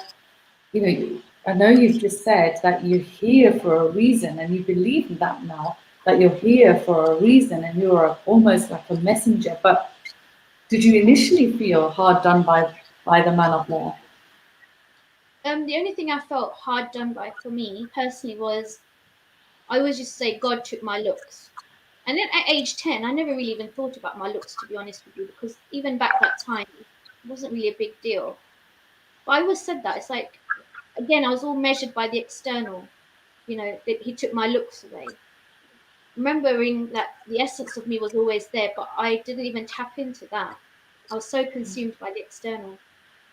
I know you've just said that you're here for a reason, and you believe in that now, that you're here for a reason and you're almost like a messenger. But did you initially feel hard done by the man of law? The only thing I felt hard done by for me personally was, I always used to say God took my looks. And then at age 10, I never really even thought about my looks, to be honest with you, because even back that time, it wasn't really a big deal. But I always said that. It's like, again, I was all measured by the external, that he took my looks away. Remembering that the essence of me was always there, but I didn't even tap into that. I was so consumed by the external.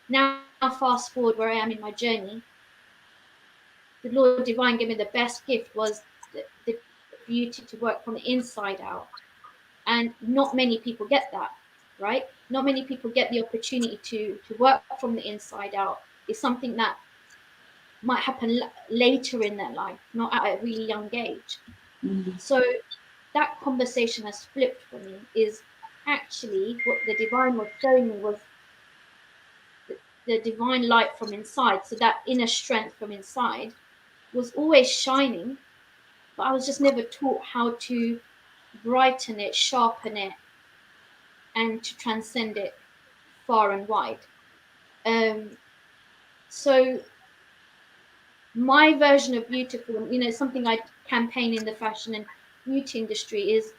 Now, fast forward where I am in my journey, the Lord Divine gave me the best gift, was the beauty to work from the inside out. And not many people get that, right? Not many people get the opportunity to work from the inside out. It's something that might happen later in their life, not at a really young age. So that conversation has flipped for me. Is actually what the divine was showing me was the divine light from inside. So that inner strength from inside was always shining, but I was just never taught how to brighten it, sharpen it, and to transcend it far and wide. So my version of beautiful, you know, something I campaign in the fashion and beauty industry is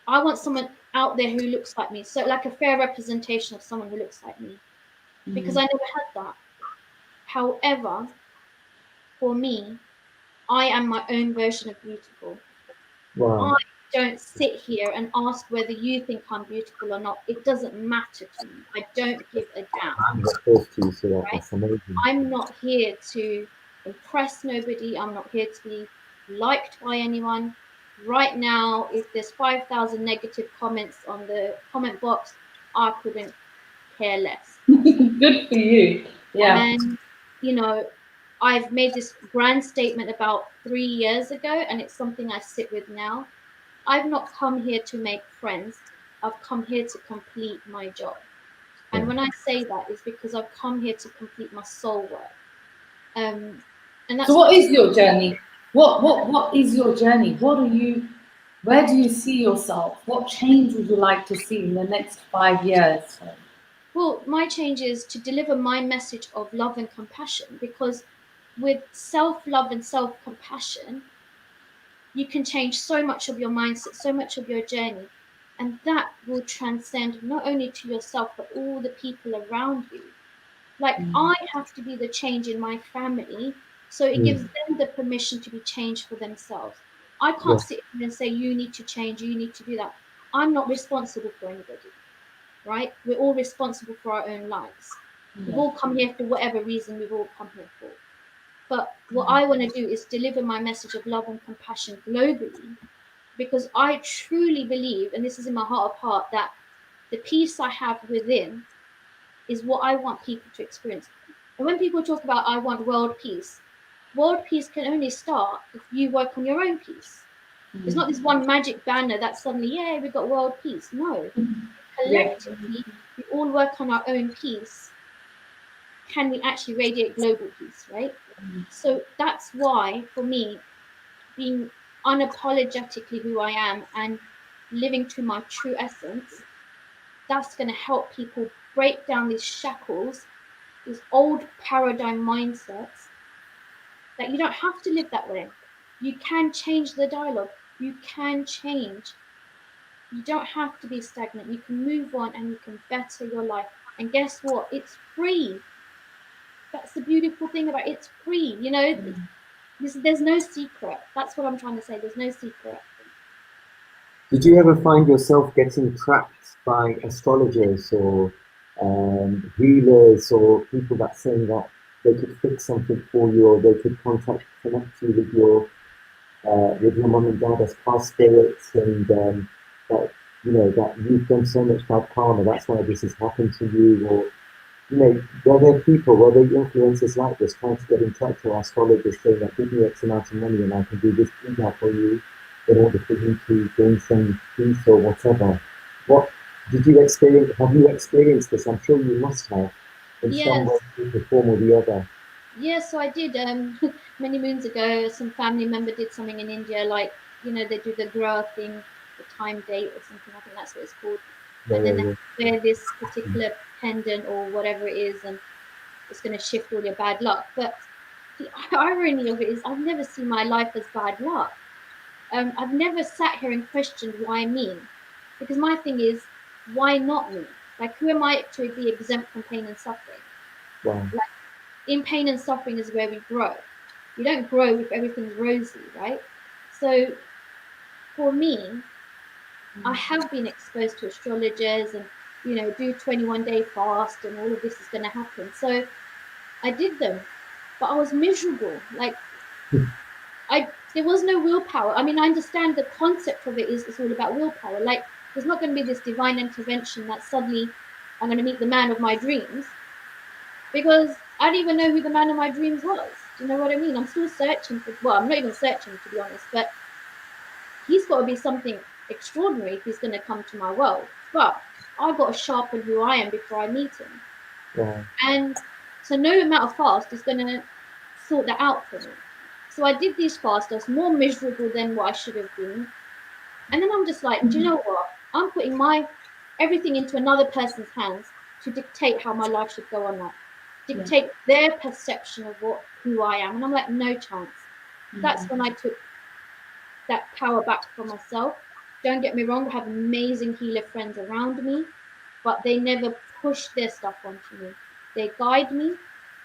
I want someone out there who looks like me. So like a fair representation of someone who looks like me. Because I never had that. However, for me, I am my own version of beautiful. Wow. I don't sit here and ask whether you think I'm beautiful or not. It doesn't matter to me. I don't give a damn. I'm the first to say that. Right? That's amazing. I'm not here to impress nobody. I'm not here to be liked by anyone. Right now, if there's 5,000 negative comments on the comment box, I couldn't care less. Good for you. Yeah. And, you know, I've made this grand statement about 3 years ago, and it's something I sit with now. I've not come here to make friends. I've come here to complete my job. And Yeah. when I say that, it's because I've come here to complete my soul work. And that's So what is your journey? What is your journey? Where do you see yourself? What change would you like to see in the next 5 years? Well, my change is to deliver my message of love and compassion, because with self-love and self-compassion, you can change so much of your mindset, so much of your journey. And that will transcend not only to yourself, but all the people around you. Like, I have to be the change in my family, so it gives them the permission to be changed for themselves. I Yeah. can't sit here and say, you need to change, you need to do that. I'm not responsible for anybody, right? We're all responsible for our own lives. We've all come here for whatever reason we've all come here for. But what I want to do is deliver my message of love and compassion globally, because I truly believe, and this is in my heart of heart, that the peace I have within is what I want people to experience. And when people talk about I want world peace can only start if you work on your own peace. It's not this one magic banner that suddenly, yeah, we got world peace. No, Yeah. collectively, we all work on our own peace. Can we actually radiate global peace, right? So that's why, for me, being unapologetically who I am and living to my true essence, that's going to help people break down these shackles, these old paradigm mindsets, that you don't have to live that way. You can change the dialogue. You can change. You don't have to be stagnant. You can move on and you can better your life. And guess what? It's free. That's the beautiful thing about it. It's free. You know, there's no secret. That's what I'm trying to say. There's no secret. Did you ever find yourself getting trapped by astrologers or healers or people that saying that they could fix something for you, or they could connect you with your mum and dad as past spirits, and that that you've done so much bad karma, that's why this has happened to you, or were there people, were there influencers like this trying to get in touch with astrologers saying that give me X amount of money and I can do this thing now for you in order for you to gain some peace or whatever? What did you experience? Have you experienced this? I'm sure you must have in some way, Yes. shape, or form or the other. Yes, so I did. Many moons ago, some family member did something in India, like, you know, they do the grah thing, the time date or something. I think that's what it's called. Yeah, And then yeah, they wear this particular pendant or whatever it is, and it's going to shift all your bad luck. But the irony of it is, I've never seen my life as bad luck. I've never sat here and questioned why me, because my thing is, why not me? Like, who am I to be exempt from pain and suffering? wow. Like, in pain and suffering is where we grow. You don't grow if everything's rosy, right? So for me, I have been exposed to astrologers and, you know, do 21-day fast and all of this is going to happen. So I did them, but I was miserable. Like, there was no willpower. I mean, I understand the concept of it is it's all about willpower. Like, there's not going to be this divine intervention that suddenly I'm going to meet the man of my dreams, because I didn't even know who the man of my dreams was. Do you know what I mean? I'm still searching for, well, I'm not even searching, to be honest, but he's got to be something extraordinary if he's going to come to my world. But I've got to sharpen who I am before I meet him. Wow. And so no amount of fast is going to sort that out for me. So I did these fasts. I was more miserable than what I should have been. And then I'm just like, do you know what? I'm putting my everything into another person's hands to dictate how my life should go on now. Dictate their perception of who I am. And I'm like, no chance. That's when I took that power back for myself. Don't get me wrong, I have amazing healer friends around me, but they never push their stuff onto me. They guide me,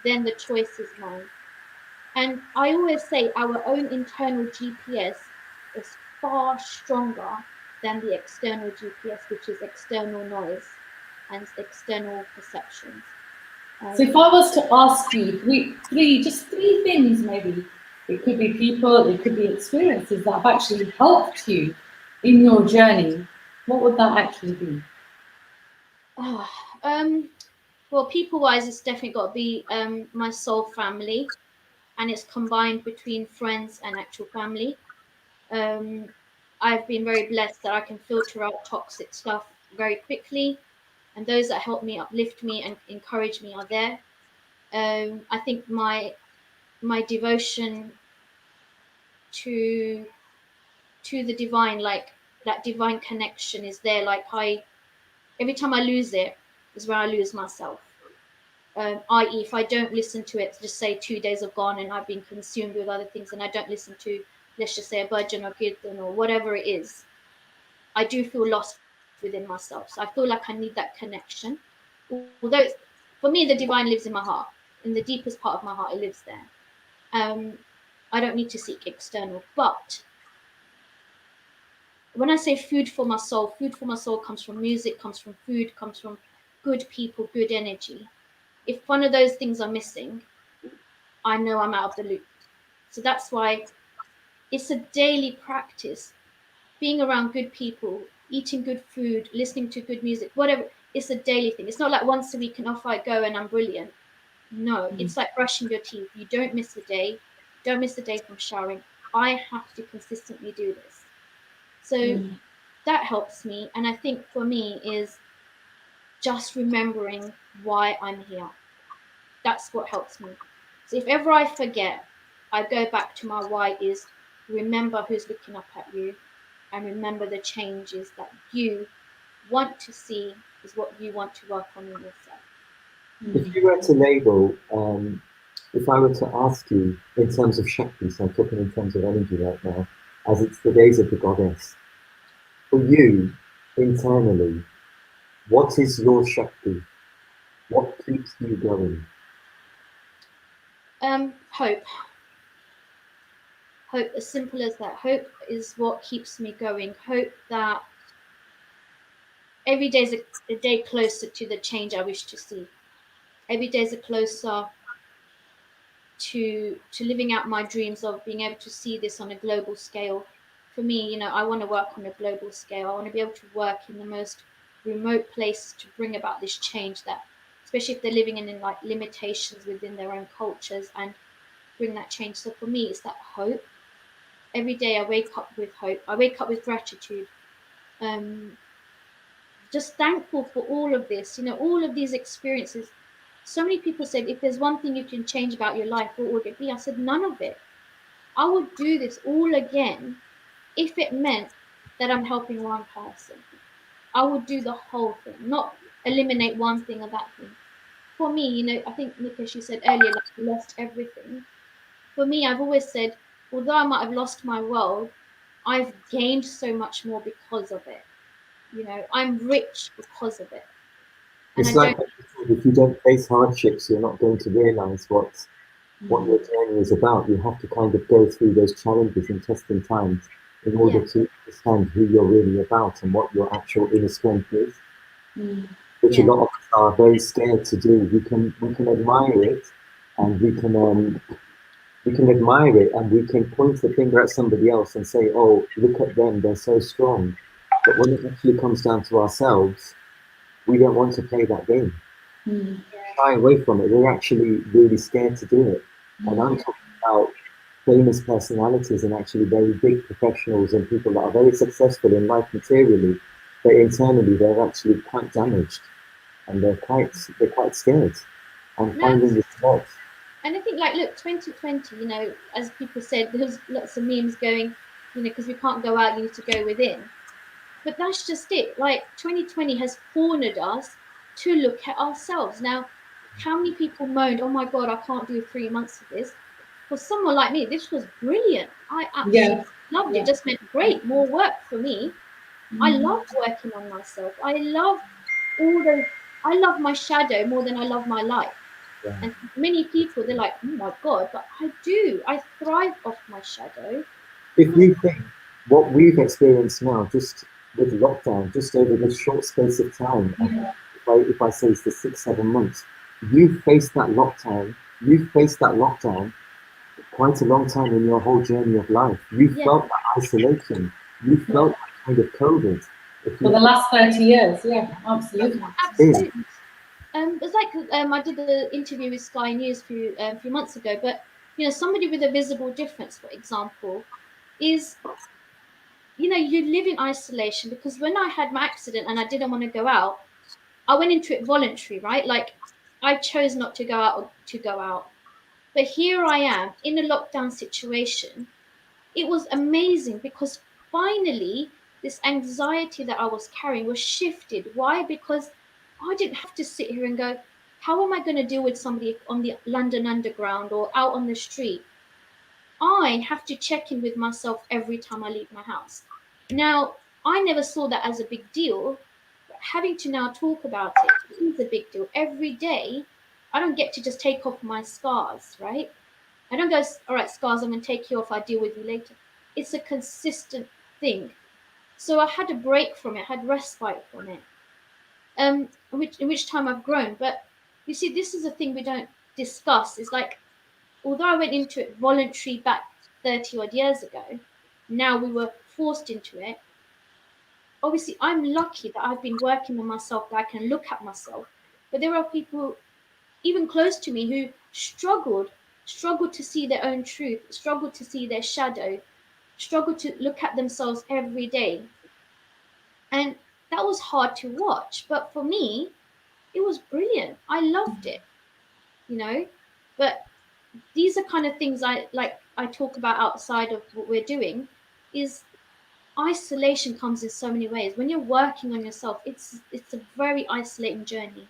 then the choice is mine. And I always say our own internal GPS is far stronger than the external GPS, which is external noise and external perceptions. So if I was to ask you just three things, maybe it could be people, it could be experiences that have actually helped you in your journey, what would that actually be? Well, people-wise, it's definitely got to be my soul family, and it's combined between friends and actual family. Um, I've been very blessed that I can filter out toxic stuff very quickly, and those that help me, uplift me, and encourage me are there. I think my devotion to the divine, like that divine connection, is there. Like every time I lose it, is where I lose myself. I.e., if I don't listen to it, just say 2 days have gone and I've been consumed with other things, and I don't listen to, let's just say, a bhajan or kirtan or whatever it is, I do feel lost within myself. So I feel like I need that connection. Although for me, the divine lives in my heart, in the deepest part of my heart, it lives there. I don't need to seek external. But when I say food for my soul comes from music, comes from food, comes from good people, good energy. If one of those things are missing, I know I'm out of the loop. So that's why it's a daily practice. Being around good people, eating good food, listening to good music, whatever, it's a daily thing. It's not like once a week and off I go and I'm brilliant. No, it's like brushing your teeth. You don't miss a day. Don't miss a day from showering. I have to consistently do this. So that helps me. And I think for me is just remembering why I'm here. That's what helps me. So if ever I forget, I go back to my why is remember who's looking up at you, and remember the changes that you want to see is what you want to work on in yourself. If you were to label, if I were to ask you in terms of Shakti, so I'm talking in terms of energy right now, as it's the days of the goddess, for you, internally, what is your Shakti? What keeps you going? Hope. Hope, as simple as that. Hope is what keeps me going. Hope that every day is a day closer to the change I wish to see. Every day is a closer to living out my dreams of being able to see this on a global scale. For me, I want to work on a global scale. I want to be able to work in the most remote place to bring about this change, that especially if they're living in like limitations within their own cultures, and bring that change. So for me, it's that hope. Every day I wake up with hope. I wake up with gratitude. Just thankful for all of this, all of these experiences. So many people said, if there's one thing you can change about your life, what would it be? I said, none of it. I would do this all again if it meant that I'm helping one person. I would do the whole thing, not eliminate one thing or that thing. For me, I think, Nikesh, you said earlier, like, I lost everything. For me, I've always said, although I might have lost my world, I've gained so much more because of it. I'm rich because of it. And It's like if you don't face hardships, you're not going to realize what your journey is about. You have to kind of go through those challenges and testing times in order to understand who you're really about and what your actual inner strength is, which a lot of us are very scared to do. We can admire it, and we can admire it, and we can point the finger at somebody else and say, "Oh, look at them, they're so strong." But when it actually comes down to ourselves, we don't want to play that game. Shy away from it. We're actually really scared to do it. And I'm talking about famous personalities and actually very big professionals and people that are very successful in life materially, but internally they're actually quite damaged, and they're quite scared and finding this spot. And I think, like, look, 2020, as people said, there's lots of memes going, because we can't go out, you need to go within. But that's just it. Like, 2020 has cornered us to look at ourselves. Now, how many people moaned, oh my God, I can't do 3 months of this? for someone like me, this was brilliant. I Yeah. absolutely loved Yeah. it. Just meant great, more work for me. I love working on myself. I love all those. I love my shadow more than I love my light. Yeah. And many people, they're like, oh my God, but I do. I thrive off my shadow. If you think what we've experienced now, just with lockdown, just over this short space of time, Yeah. if I say it's the 6 7 months, you've faced that lockdown. You've faced that lockdown quite a long time in your whole journey of life. You Yeah, felt that isolation. You Yeah. felt that kind of COVID. If For the you last 30 years, yeah, absolutely. absolutely. It's like I did the interview with Sky News a few months ago, but somebody with a visible difference, for example, is you live in isolation because when I had my accident and I didn't want to go out, I went into it voluntary, right? Like I chose not to go out or to go out. But here I am in a lockdown situation. It was amazing because finally this anxiety that I was carrying was shifted. Why? Because I didn't have to sit here and go, how am I going to deal with somebody on the London Underground or out on the street? I have to check in with myself every time I leave my house. Now, I never saw that as a big deal, but having to now talk about it is a big deal. Every day, I don't get to just take off my scars, right? I don't go, all right, scars, I'm going to take you off, I'll deal with you later. It's a consistent thing. So I had a break from it, I had respite from it, in which time I've grown. But you see, this is a thing we don't discuss. It's like, although I went into it voluntary back 30 odd years ago, now we were forced into it. Obviously, I'm lucky that I've been working on myself, that I can look at myself. But there are people even close to me who struggled to see their own truth, struggled to see their shadow, struggled to look at themselves every day. And that was hard to watch. But for me, it was brilliant. I loved it, you know. But these are kind of things I talk about outside of what we're doing. Is isolation comes in so many ways. When you're working on yourself, it's a very isolating journey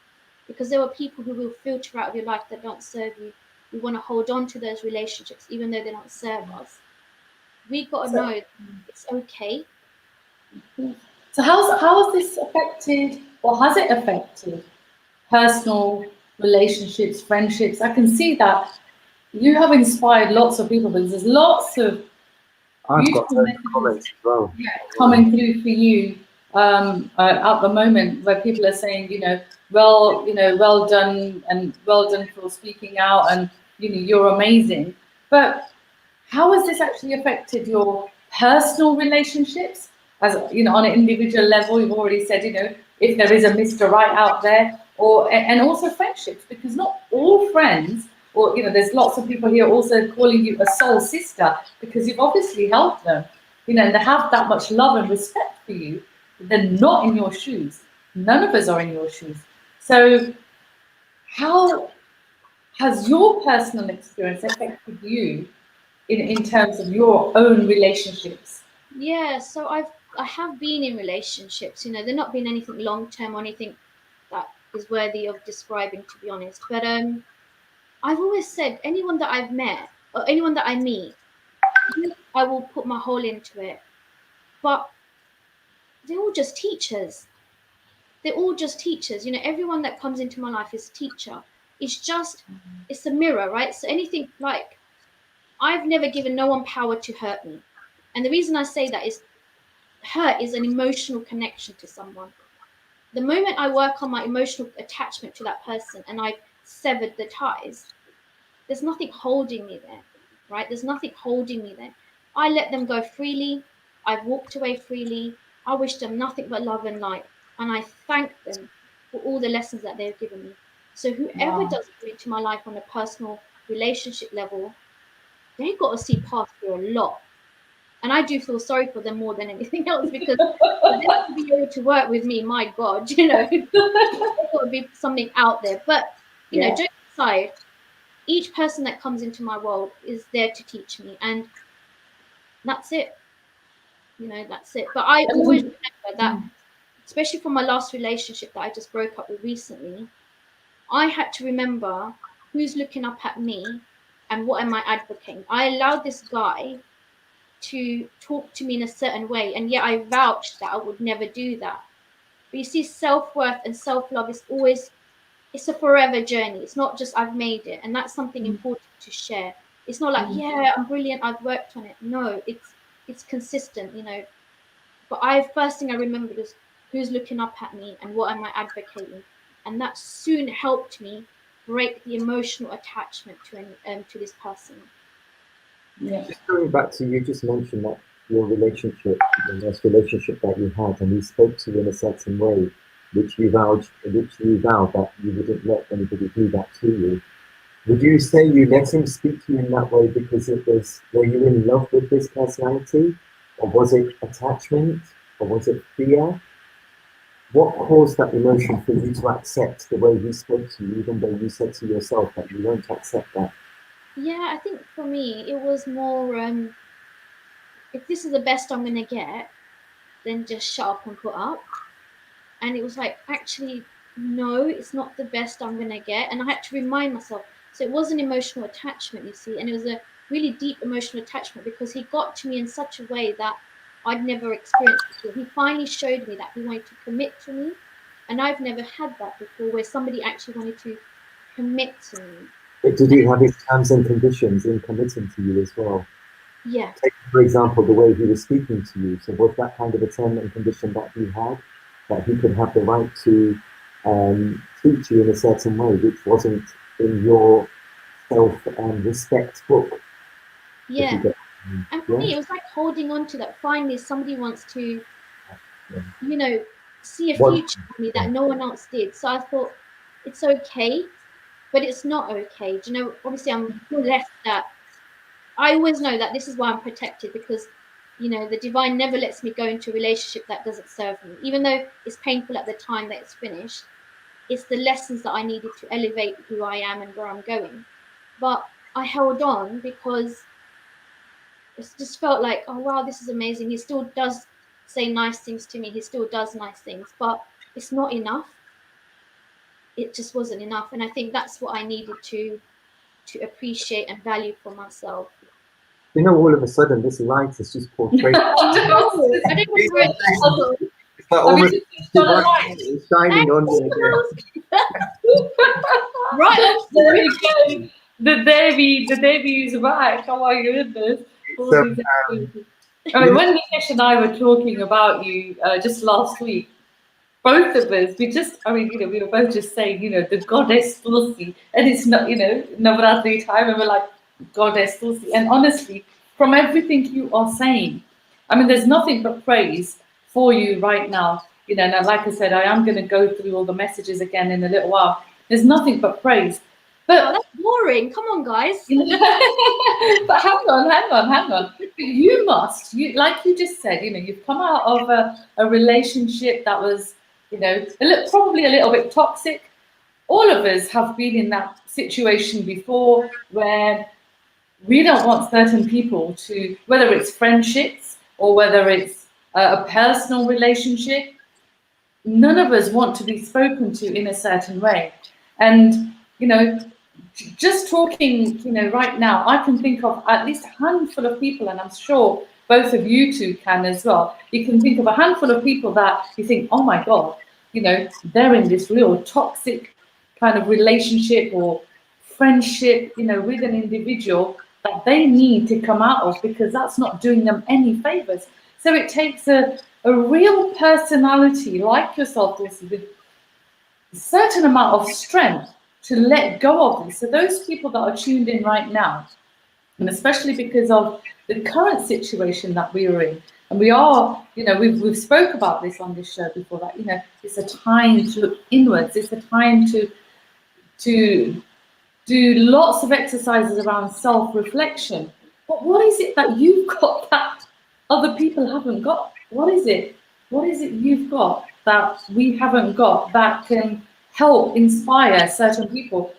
because there are people who will filter out of your life that don't serve you. We want to hold on to those relationships even though they don't serve us. We got to So, know it's okay. so how has this affected, or has it affected personal relationships, friendships? I can see that you have inspired lots of people, because there's lots of I've got beautiful those messages, comments as well. yeah, coming through for you at the moment, where people are saying, well done, and well done for speaking out, and you're amazing. But how has this actually affected your personal relationships? As on an individual level, you've already said, if there is a Mr. Right out there, and also friendships, because not all friends, or there's lots of people here also calling you a soul sister, because you've obviously helped them, and they have that much love and respect for you. They're not in your shoes. None of us are in your shoes. So how has your personal experience affected you in terms of your own relationships? Yeah, so I have been in relationships. They're not been anything long term or anything that is worthy of describing, to be honest. But I've always said anyone that I've met or anyone that I meet, yes, I will put my whole into it. But they're all just teachers. They're all just teachers. Everyone that comes into my life is a teacher. It's a mirror, right? So anything like I've never given no one power to hurt me. And the reason I say that is hurt is an emotional connection to someone. The moment I work on my emotional attachment to that person and I've severed the ties, there's nothing holding me there, right? There's nothing holding me there. I let them go freely. I've walked away freely. I wish them nothing but love and light. And I thank them for all the lessons that they've given me. So whoever Wow. does come into my life on a personal relationship level, they've got to see past through a lot. And I do feel sorry for them more than anything else because for them to be able to work with me, my God, there's got to be something out there. But, Yeah. joking aside, each person that comes into my world is there to teach me. And that's it. That's it. But I always remember that, especially from my last relationship that I just broke up with recently, I had to remember who's looking up at me and what am I advocating? I allowed this guy to talk to me in a certain way, and yet I vouched that I would never do that. But you see, self-worth and self-love is always, it's a forever journey. It's not just I've made it, and that's something important to share. It's not like, yeah, I'm brilliant, I've worked on it. No, it's consistent, you know. But first thing I remembered is who's looking up at me and what am I advocating, and that soon helped me break the emotional attachment to this person. Yeah. Just going back to, you just mentioned that your relationship, the last relationship that you had, and he spoke to you in a certain way, which you vowed that you wouldn't let anybody do that to you. Would you say you let him speak to you in that way because were you in love with this personality, or was it attachment, or was it fear? What caused that emotion for you to accept the way he spoke to you, even though you said to yourself that you won't accept that? Yeah, I think for me it was more, if this is the best I'm gonna get, then just shut up and put up. And it was like, actually, no, it's not the best I'm gonna get. And I had to remind myself. So it was an emotional attachment, you see, and it was a really deep emotional attachment because he got to me in such a way that I'd never experienced before. He finally showed me that he wanted to commit to me, and I've never had that before, where somebody actually wanted to commit to me. But did he have his terms and conditions in committing to you as well? Yeah. Take, for example, the way he was speaking to you. So was that kind of a term and condition that he had, that he could have the right to treat you in a certain way, which wasn't in your self-respect book? Yeah. And for me, it was like holding on to that. Finally, somebody wants to, you know, see a future for me that no one else did. So I thought, it's okay, but it's not okay. Do you know, obviously I'm blessed that I always know that this is why I'm protected, because, you know, the divine never lets me go into a relationship that doesn't serve me. Even though it's painful at the time that it's finished, it's the lessons that I needed to elevate who I am and where I'm going. But I held on because it just felt like, oh wow, this is amazing. He still does say nice things to me. He still does nice things, but it's not enough. It just wasn't enough, and I think that's what I needed to appreciate and value for myself. You know, all of a sudden, this light is just portrayed. I don't know where it's like almost shining on you again. Right. The Devi is back. Oh my goodness. So, I mean, when Nikesh and I were talking about you just last week, both of us, we were both just saying, the goddess Tulsi, and it's not, Navaratri time, and we're like, goddess Tulsi. And honestly, from everything you are saying, I mean, there's nothing but praise for you right now. And like I said, I am going to go through all the messages again in a little while. There's nothing but praise. But that's boring. Come on, guys. But hang on. You must, like you just said, you've come out of a relationship that was, probably a little bit toxic. All of us have been in that situation before where we don't want certain people to, whether it's friendships or whether it's a personal relationship, none of us want to be spoken to in a certain way. And, just talking, right now, I can think of at least a handful of people, and I'm sure both of you two can as well. You can think of a handful of people that you think, oh my God, they're in this real toxic kind of relationship or friendship, with an individual that they need to come out of, because that's not doing them any favors. So it takes a real personality like yourself, Tulsi, with a certain amount of strength to let go of this. So those people that are tuned in right now, and especially because of the current situation that we are in, and we are, we've spoke about this on this show before, that, it's a time to look inwards. It's a time to do lots of exercises around self-reflection. But what is it that you've got that other people haven't got? What is it? What is it you've got that we haven't got that can help inspire certain people?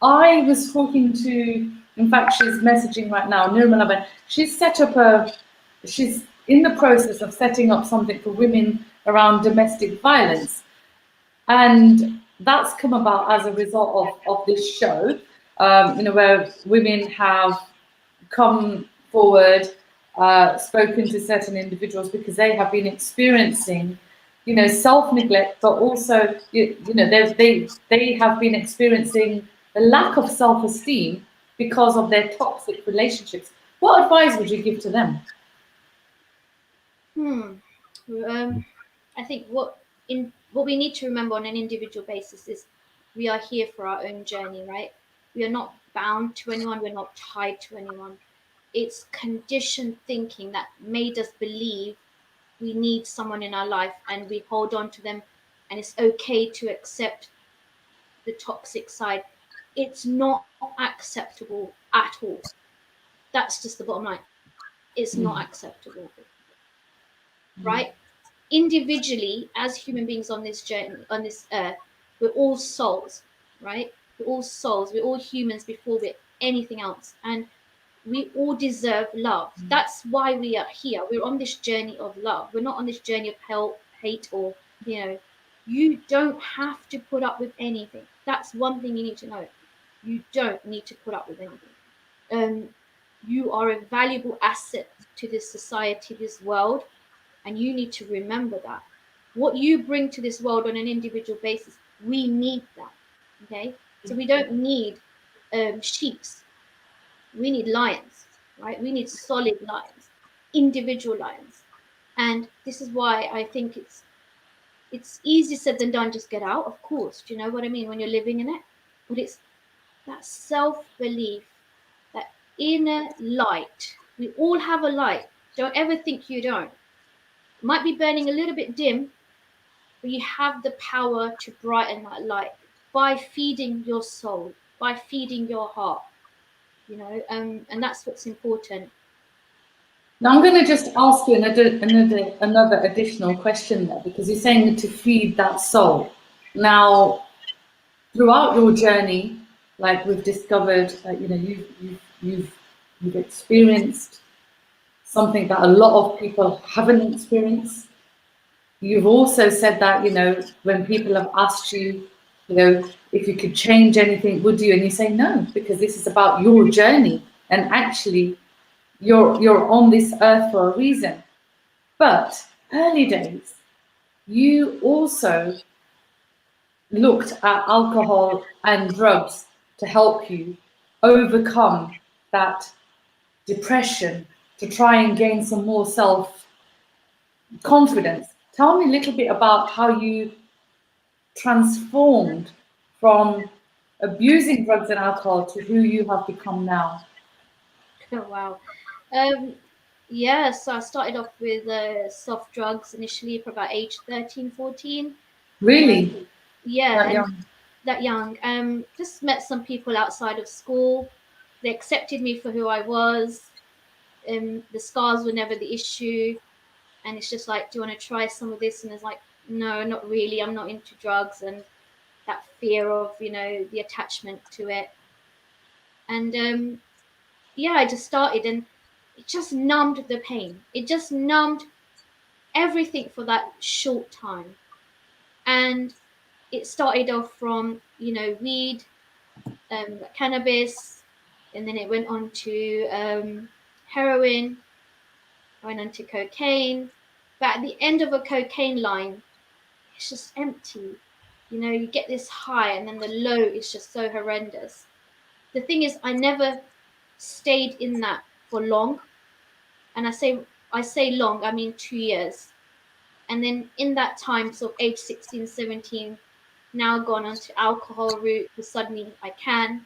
I was talking to, in fact, she's messaging right now, Nirmala. She's in the process of setting up something for women around domestic violence. And that's come about as a result of this show. where women have come forward, spoken to certain individuals because they have been experiencing, self-neglect, but also, they have been experiencing the lack of self-esteem because of their toxic relationships. What advice would you give to them? I think what we need to remember on an individual basis is we are here for our own journey, right? We are not bound to anyone. We're not tied to anyone. It's conditioned thinking that made us believe we need someone in our life, and we hold on to them, and it's okay to accept the toxic side. It's not acceptable at all. That's just the bottom line. It's not acceptable, right? Individually, as human beings on this journey, on this earth, we're all souls, right? We're all souls. We're all humans before we're anything else, and we all deserve love. That's why we are here. We're on this journey of love. We're not on this journey of hate, or you don't have to put up with anything. That's one thing you need to know. You don't need to put up with anything. You are a valuable asset to this society, this world, and you need to remember that. What you bring to this world on an individual basis, we need that. Okay, so we don't need sheeps. We need lions, right? We need solid lions, individual lions, and this is why I think it's easier said than done. Just get out, of course. Do you know what I mean? When you're living in it, but it's that self-belief, that inner light. We all have a light. Don't ever think you don't. It might be burning a little bit dim, but you have the power to brighten that light by feeding your soul, by feeding your heart. And that's what's important. Now I'm going to just ask you another additional question there, because you're saying to feed that soul. Now, throughout your journey, like we've discovered, you've experienced something that a lot of people haven't experienced. You've also said that, when people have asked you, if you could change anything, would you? And you say no, because this is about your journey, and actually you're on this earth for a reason. But early days, you also looked at alcohol and drugs to help you overcome that depression, to try and gain some more self-confidence. Tell me a little bit about how you transformed from abusing drugs and alcohol to who you have become now. Oh, wow. So I started off with soft drugs initially for about age 13, 14. Really? Yeah, That and young? that young. Just met some people outside of school. They accepted me for who I was. The scars were never the issue. And it's just like, do you want to try some of this? And it's like, no, not really. I'm not into drugs, and that fear of, the attachment to it. And I just started, and it just numbed the pain. It just numbed everything for that short time. And it started off from, weed, cannabis, and then it went on to heroin, went on to cocaine. But at the end of a cocaine line, it's just empty. You get this high, and then the low is just so horrendous. The thing is, I never stayed in that for long. And I say long, I mean 2 years. And then in that time, so age 16, 17, now gone on to alcohol route, because suddenly I can.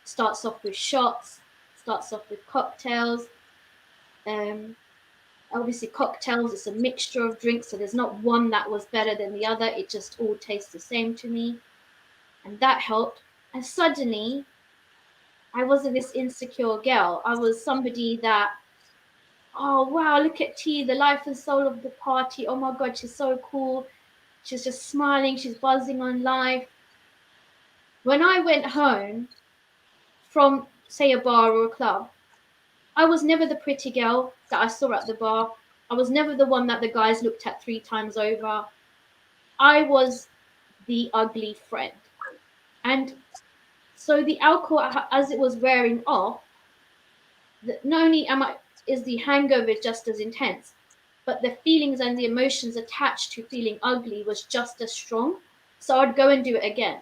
Starts off with shots, starts off with cocktails. Um, Obviously, cocktails, it's a mixture of drinks, so there's not one that was better than the other. It just all tastes the same to me. And that helped. And suddenly, I wasn't this insecure girl. I was somebody that, oh wow, look at T, the life and soul of the party. Oh my God, she's so cool. She's just smiling, she's buzzing on life. When I went home from, say, a bar or a club, I was never the pretty girl that I saw at the bar. I was never the one that the guys looked at 3 times over. I was the ugly friend. And So the alcohol, as it was wearing off, not only is the hangover just as intense, but the feelings and the emotions attached to feeling ugly was just as strong. So I'd go and do it again,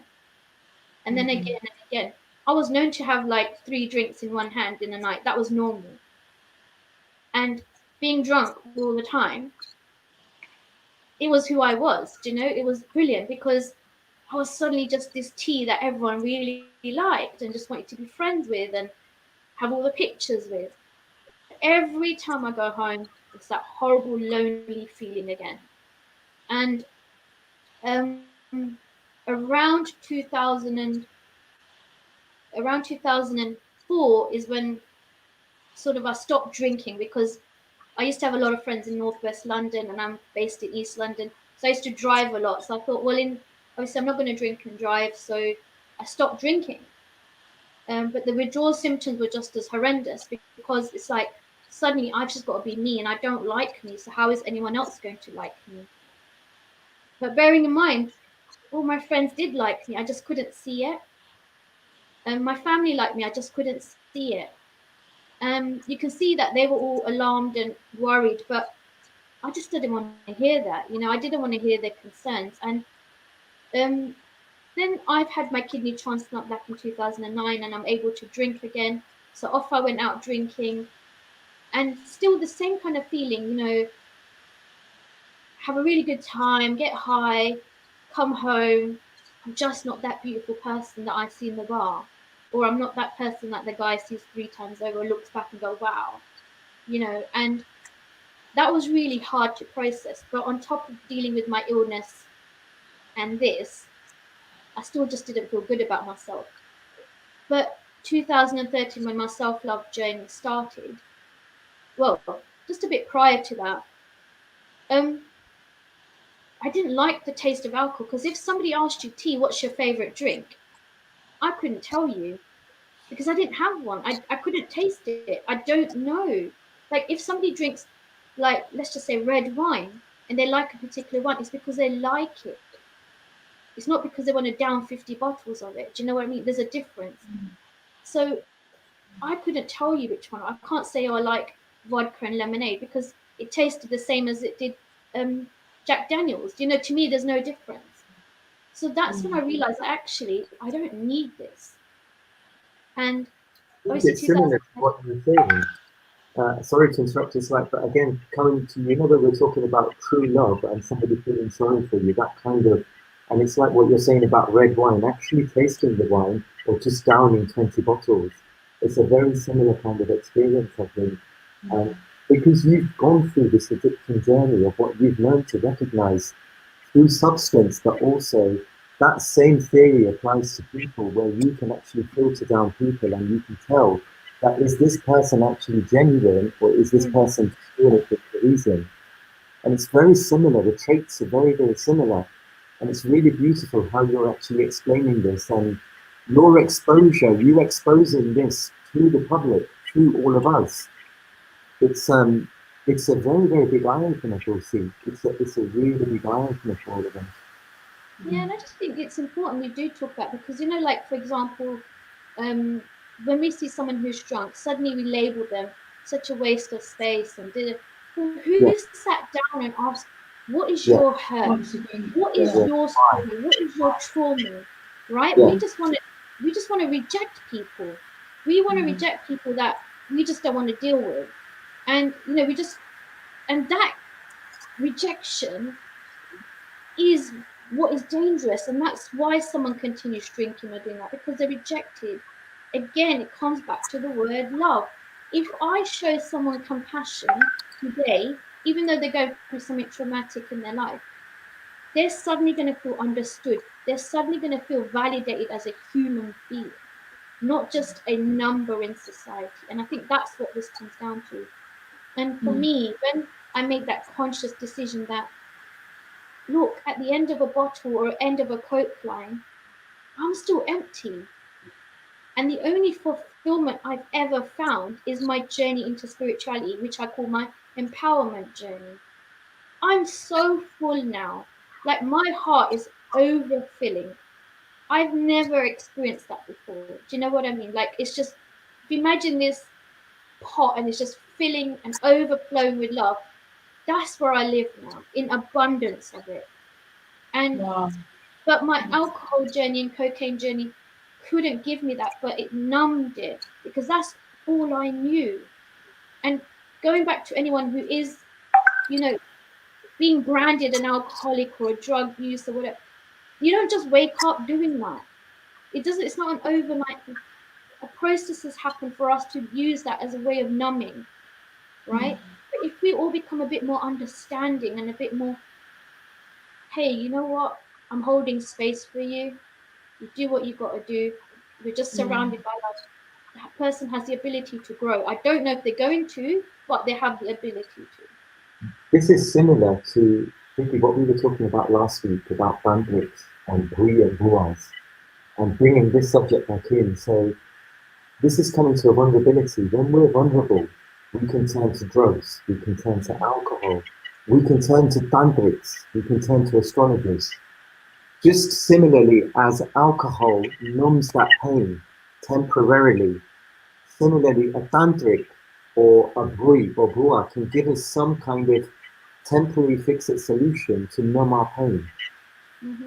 and then again and again. I was known to have like 3 drinks in one hand in a night. That was normal. And being drunk all the time, it was who I was. You know, it was brilliant because I was suddenly just this tea that everyone really liked and just wanted to be friends with and have all the pictures with. Every time I go home, it's that horrible, lonely feeling again. And around 2000 around 2004 is when sort of I stopped drinking because I used to have a lot of friends in northwest London and I'm based in East London. So I used to drive a lot. So I thought, well, obviously I'm not going to drink and drive. So I stopped drinking. But the withdrawal symptoms were just as horrendous because it's like suddenly I've just got to be me and I don't like me. So how is anyone else going to like me? But bearing in mind, all my friends did like me. I just couldn't see it. My family liked me. I just couldn't see it. You can see that they were all alarmed and worried, but I just didn't want to hear that. You know, I didn't want to hear their concerns. And um, then I've had my kidney transplant back in 2009 and I'm able to drink again. So off I went out drinking and still the same kind of feeling, you know, have a really good time, get high, come home. I'm just not that beautiful person that I see in the bar. Or I'm not that person that the guy sees 3 times over, looks back and go, wow, you know, and that was really hard to process. But on top of dealing with my illness and this, I still just didn't feel good about myself. But 2013, when my self love journey started, well, just a bit prior to that, um, I didn't like the taste of alcohol because if somebody asked you, T, what's your favorite drink? I couldn't tell you because I didn't have one. I couldn't taste it. I don't know. Like if somebody drinks, like, let's just say red wine and they like a particular one, it's because they like it. It's not because they want to down 50 bottles of it. Do you know what I mean? There's a difference. So I couldn't tell you which one. I can't say, oh, I like vodka and lemonade because it tasted the same as it did Jack Daniels. You know, to me, there's no difference. So that's when I realized actually I don't need this. And obviously, It's similar to what you're saying. Sorry to interrupt, it's like, but again, coming to, you know, when we're talking about true love and somebody feeling sorry for you, that kind of, and it's like what you're saying about red wine, actually tasting the wine or just downing 20 bottles. It's a very similar kind of experience, I think. Because you've gone through this addiction journey of what you've learned to recognize through substance, but also that same theory applies to people where you can actually filter down people and you can tell that is this person actually genuine or is this person doing it for a reason? And it's very similar. The traits are very, very similar. And it's really beautiful how you're actually explaining this and your exposure, you exposing this to the public, to all of us. It's a very, very big eye opener, Tulsi. It's a really big eye opener for all of us. yeah, and I just think it's important we do talk about because you know, like for example, when we see someone who's drunk, suddenly we label them such a waste of space and did it. Well, who sat down and asked, what is your hurt? What is your story? What is your trauma? Right? We just want to reject people. We want to reject people that we just don't want to deal with. And you know, and that rejection is what is dangerous, and that's why someone continues drinking or doing that because they're rejected. Again, it comes back to the word love. If I show someone compassion today, even though they go through something traumatic in their life, they're suddenly going to feel understood. They're suddenly going to feel validated as a human being, not just a number in society. And I think that's what this comes down to. And for me, when I made that conscious decision that, look, at the end of a bottle or end of a Coke line, I'm still empty. And the only fulfillment I've ever found is my journey into spirituality, which I call my empowerment journey. I'm so full now. Like my heart is overfilling. I've never experienced that before. Do you know what I mean? Like, it's just, if you imagine this pot and it's just filling and overflowing with love, that's where I live now, in abundance of it. And Wow. but my alcohol journey and cocaine journey couldn't give me that, but it numbed it because that's all I knew. And going back to anyone who is, you know, being branded an alcoholic or a drug use or whatever, you don't just wake up doing that. It doesn't. It's not an overnight. A process has happened for us to use that as a way of numbing, right? But if we all become a bit more understanding and a bit more, hey, you know what? I'm holding space for you. You do what you got to do. We're just surrounded by love. That person has the ability to grow. I don't know if they're going to, but they have the ability to. This is similar to maybe what we were talking about last week about bandwidths and bui and buas, and bringing this subject back in. So this is coming to a vulnerability. When we're vulnerable, we can turn to drugs, we can turn to alcohol, we can turn to tantrics, we can turn to astrologers. Just similarly as alcohol numbs that pain temporarily, similarly a tantric or a bui or bua can give us some kind of temporary fix-it solution to numb our pain,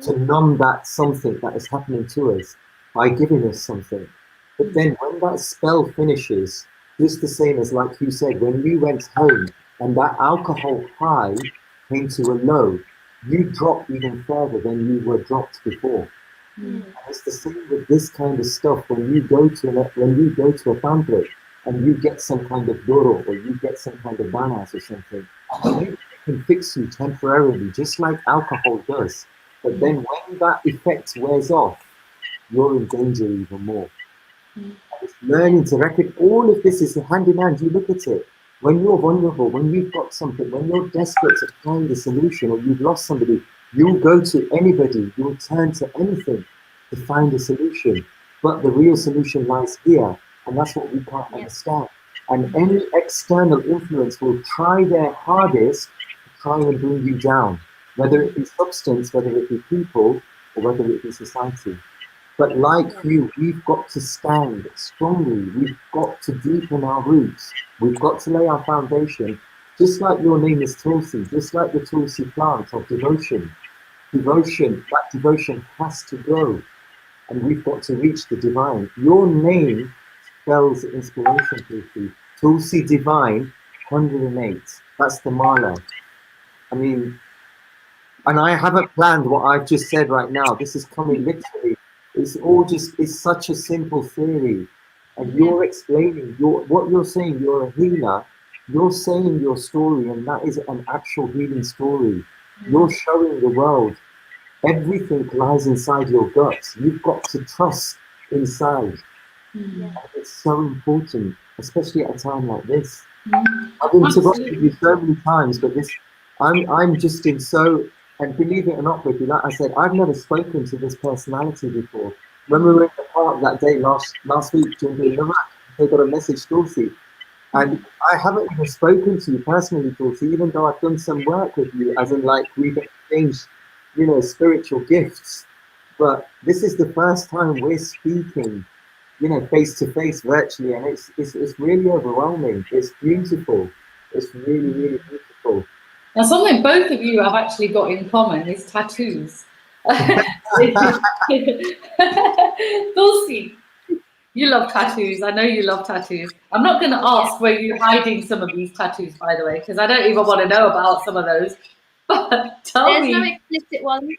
to numb that something that is happening to us by giving us something. But then when that spell finishes, just the same as like you said, when you went home and that alcohol high came to a low, you drop even further than you were dropped before. And it's the same with this kind of stuff. When you go to a pamphlet and you get some kind of doro or you get some kind of banas or something, it can fix you temporarily, just like alcohol does. But then when that effect wears off, you're in danger even more. It's learning to reckon all of this is hand in hand. You look at it. When you're vulnerable, when you've got something, when you're desperate to find a solution or you've lost somebody, you'll go to anybody, you'll turn to anything to find a solution. But the real solution lies here, and that's what we can't understand. And any external influence will try their hardest to try and bring you down, whether it be substance, whether it be people, or whether it be society. But like you, we've got to stand strongly. We've got to deepen our roots. We've got to lay our foundation. Just like your name is Tulsi, just like the Tulsi plant of devotion. That devotion has to grow. And we've got to reach the divine. Your name spells inspiration, Tulsi. Tulsi Divine 108. That's the mala. I mean, and I haven't planned what I've just said right now. This is coming literally. It's such a simple theory. And you're explaining what you're saying, you're a healer. You're saying your story, and that is an actual healing story. You're showing the world everything lies inside your guts. You've got to trust inside. And it's so important, especially at a time like this. I've interrupted you so many times, but I'm just in so. And believe it or not, Priti, like I said, I've never spoken to this personality before. When we were in the park that day last week, they got a message, Tulsi, and I haven't even spoken to you personally, Tulsi, even though I've done some work with you, as in like we've exchanged, spiritual gifts. But this is the first time we're speaking, face to face, virtually, and it's really overwhelming. It's beautiful. It's really, really beautiful. Now, something both of you have actually got in common is tattoos. Tulsi, you love tattoos. I know you love tattoos. I'm not going to ask where you're hiding some of these tattoos, by the way, because I don't even want to know about some of those. But tell me. There's no explicit ones.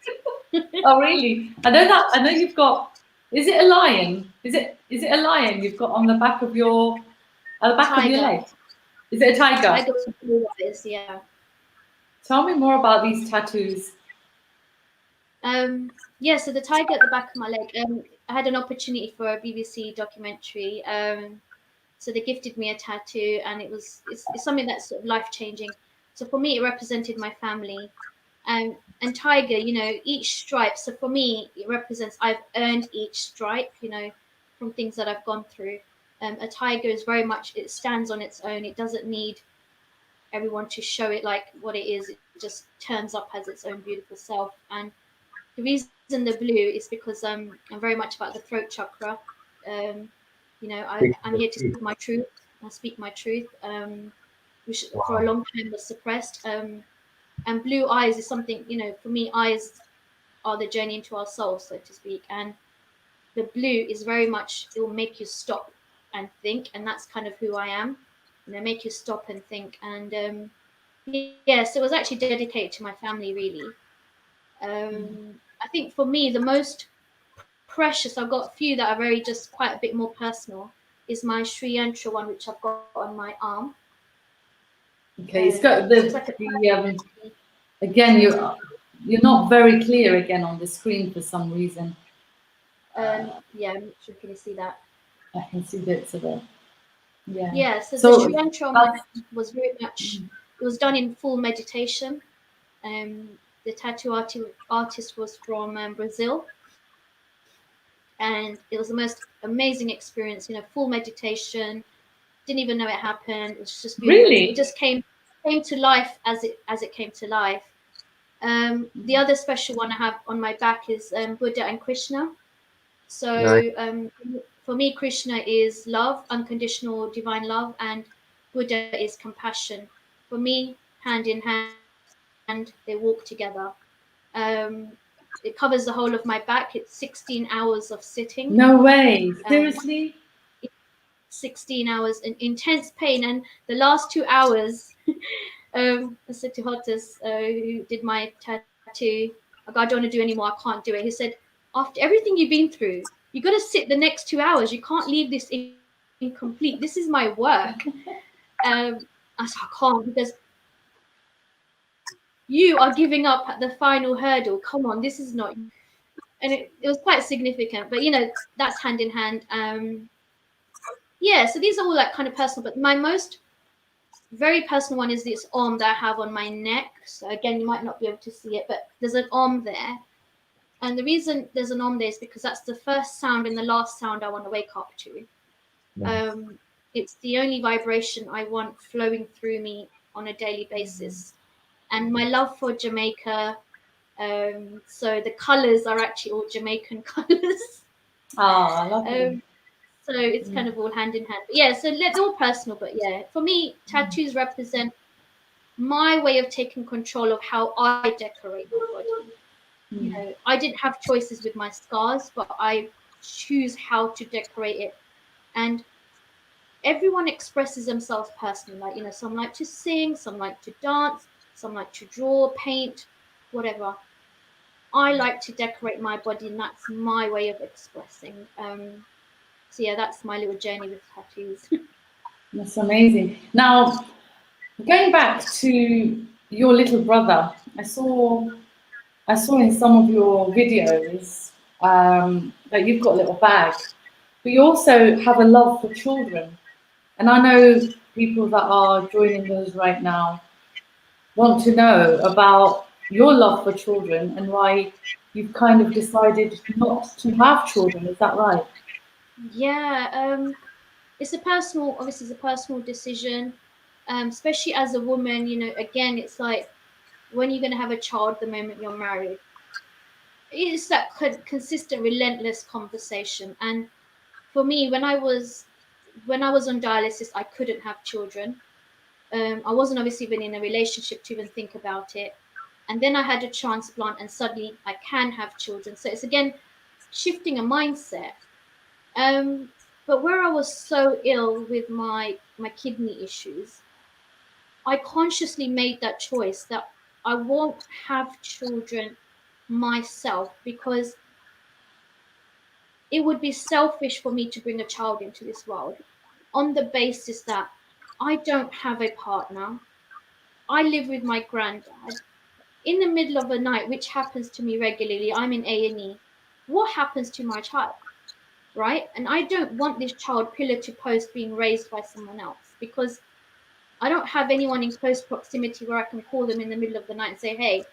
Oh, really? I know you've got. Is it a lion? Is it a lion you've got on the back of your of your leg? Is it a tiger? Tiger with blue eyes, yeah. Tell me more about these tattoos. Yeah, so the tiger at the back of my leg. I had an opportunity for a BBC documentary. So they gifted me a tattoo, and it's something that's sort of life changing. So for me, it represented my family. And tiger, each stripe. So for me, it represents I've earned each stripe, from things that I've gone through. A tiger is very much, it stands on its own. It doesn't need everyone to show it like what it is. It just turns up as its own beautiful self. And the reason the blue is because I'm very much about the throat chakra. You know, I'm here to speak my truth. I speak my truth, which for a long time was suppressed. And blue eyes is something, you know, for me, eyes are the journey into our soul, so to speak. And the blue is very much, it will make you stop and think, and that's kind of who I am. You know, make you stop and think. And yes, it was actually dedicated to my family, really. I think for me, the most precious, I've got a few that are very just quite a bit more personal, is my Sri Yantra one, which I've got on my arm. Okay, it's got So it's like again, you're not very clear again on the screen for some reason. yeah, I'm not sure, can you see that? I can see bits of it. Yeah. Yeah, so the So Sri Yantra on my arm was very much, it was done in full meditation. The tattoo artist was from Brazil, and it was the most amazing experience. You know, full meditation. Didn't even know it happened. It was just beautiful. really, It just came to life as it came to life. The other special one I have on my back is Buddha and Krishna. So for me, Krishna is love, unconditional divine love, and Buddha is compassion. For me, hand in hand, they walk together. Um, it covers the whole of my back. It's 16 hours of sitting. no way, Um, seriously. 16 hours in intense pain, and the last 2 hours, I said to Hotus, who did my tattoo, I don't want to do anymore, I can't do it. He said, after everything you've been through, you got to sit the next 2 hours, you can't leave this incomplete, this is my work. I said, I can't, because you are giving up at the final hurdle, come on, this is not. And it was quite significant, but you know, that's hand in hand. Yeah, so these are all like kind of personal, but my most very personal one is this arm that I have on my neck. So again, you might not be able to see it, but there's an arm there. And the reason there's an arm there is because that's the first sound and the last sound I want to wake up to. It's the only vibration I want flowing through me on a daily basis. And my love for Jamaica, so the colors are actually all Jamaican colors. Oh, I love it. So it's kind of all hand in hand. But yeah, so they're all personal, but yeah, for me, tattoos represent my way of taking control of how I decorate my body. You know, I didn't have choices with my scars, but I choose how to decorate it. And everyone expresses themselves personally. Like, you know, some like to sing, some like to dance, some like to draw, paint, whatever. I like to decorate my body, and that's my way of expressing. So yeah, that's my little journey with tattoos. That's amazing. Now, going back to your little brother, I saw in some of your videos that you've got a little bag, but you also have a love for children. And I know people that are joining us right now want to know about your love for children and why you've kind of decided not to have children. Is that right? Yeah, it's a personal, obviously, it's a personal decision, especially as a woman. You know, again, it's like when you're going to have a child the moment you're married. It's that consistent, relentless conversation. And for me, when I was on dialysis, I couldn't have children. I wasn't obviously even in a relationship to even think about it. And then I had a transplant, and suddenly I can have children. So it's again shifting a mindset. Um, but where I was so ill with my kidney issues, I consciously made that choice that I won't have children myself, because it would be selfish for me to bring a child into this world on the basis that I don't have a partner. I live with my granddad. In the middle of the night, which happens to me regularly, I'm in A&E. What happens to my child? Right? And I don't want this child pillar to post being raised by someone else, because I don't have anyone in close proximity where I can call them in the middle of the night and say, hey,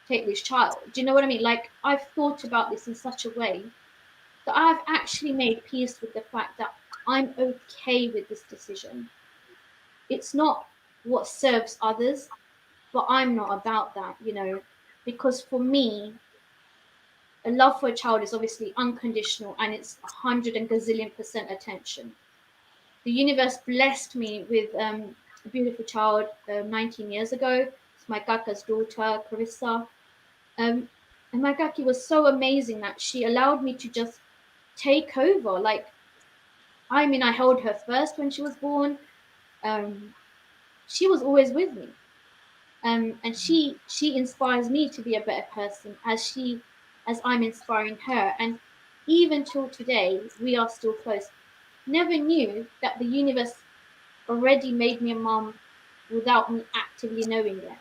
take this child. Do you know what I mean? Like, I've thought about this in such a way that I've actually made peace with the fact that I'm okay with this decision. It's not what serves others, but I'm not about that, you know, because for me, a love for a child is obviously unconditional, and it's 100 and gazillion% attention. The universe blessed me with a beautiful child 19 years ago. It's my kaka's daughter, Carissa. And my kaki was so amazing that she allowed me to just take over. Like, I mean, I held her first when she was born. She was always with me. And she inspires me to be a better person as I'm inspiring her. And even till today, we are still close. Never knew that the universe already made me a mom without me actively knowing it.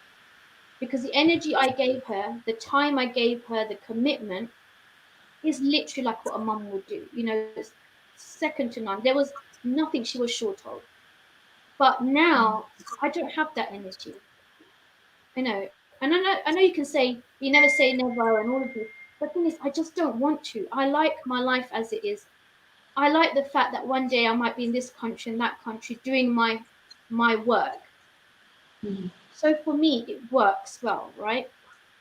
Because the energy I gave her, the time I gave her, the commitment is literally like what a mum would do. It's second to none. There was nothing she was short of. But now I don't have that energy. And I know you can say you never say never and all of this. But the thing is, I just don't want to. I like my life as it is. I like the fact that one day I might be in this country and that country doing my work. Mm. So for me, it works well, right?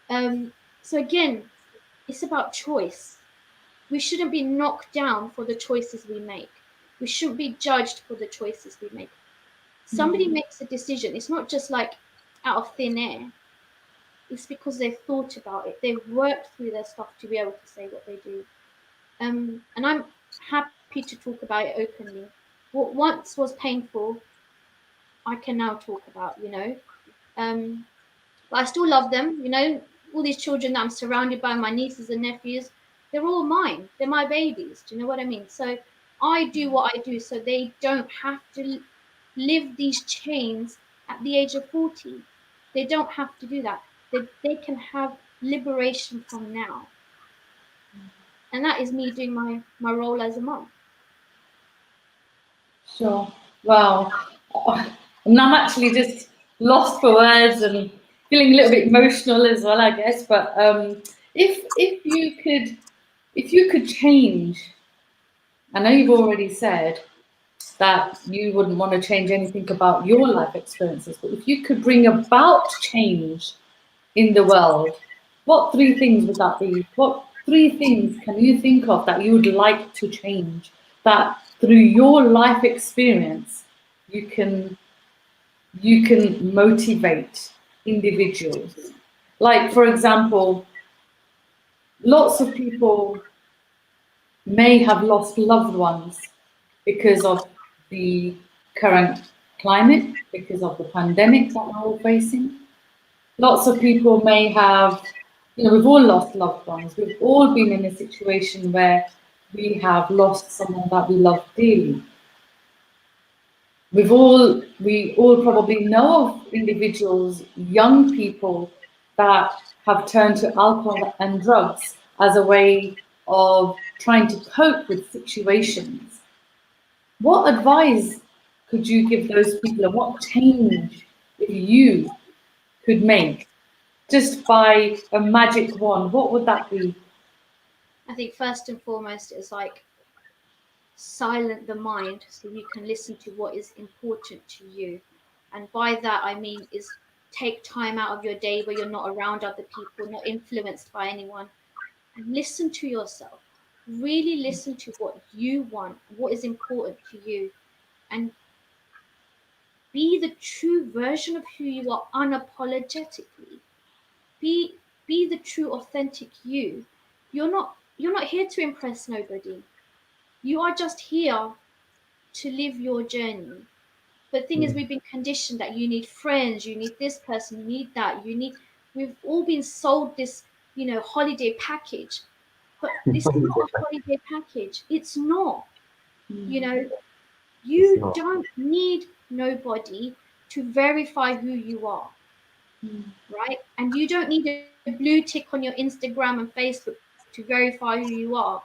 So again, it's about choice. We shouldn't be knocked down for the choices we make. We shouldn't be judged for the choices we make. Somebody makes a decision. It's not just like out of thin air. It's because they've thought about it. They've worked through their stuff to be able to say what they do. And I'm happy to talk about it openly. What once was painful, I can now talk about. Um, but I still love them. All these children that I'm surrounded by, my nieces and nephews, they're all mine. They're my babies. Do you know what I mean? So I do what I do so they don't have to live these chains at the age of 40. They don't have to do that. They can have liberation from now. And that is me doing my role as a mom. Sure. Wow. And I'm actually just lost for words and feeling a little bit emotional as well, I guess. But if you could change, I know you've already said that you wouldn't want to change anything about your life experiences, but if you could bring about change in the world, what three things would that be? What three things can you think of that you would like to change? That through your life experience, you can motivate individuals. Like, for example, lots of people may have lost loved ones because of the current climate, because of the pandemic that we're all facing. Lots of people may have, we've all lost loved ones. We've all been in a situation where we have lost someone that we love dearly. We all probably know of individuals, young people that have turned to alcohol and drugs as a way of trying to cope with situations. What advice could you give those people, and what change if you could make just by a magic wand? What would that be? I think first and foremost is like silent the mind so you can listen to what is important to you. And by that I mean is take time out of your day where you're not around other people, not influenced by anyone, and listen to yourself. Really listen to what you want, what is important to you, and be the true version of who you are unapologetically. Be the true authentic you. You're not here to impress nobody. You are just here to live your journey. But the thing is, we've been conditioned that you need friends, you need this person, you need that, we've all been sold this holiday package. But this is not a holiday package. It's not. You know, It's you not. don't need nobody to verify who you are, right? And you don't need a blue tick on your Instagram and Facebook to verify who you are.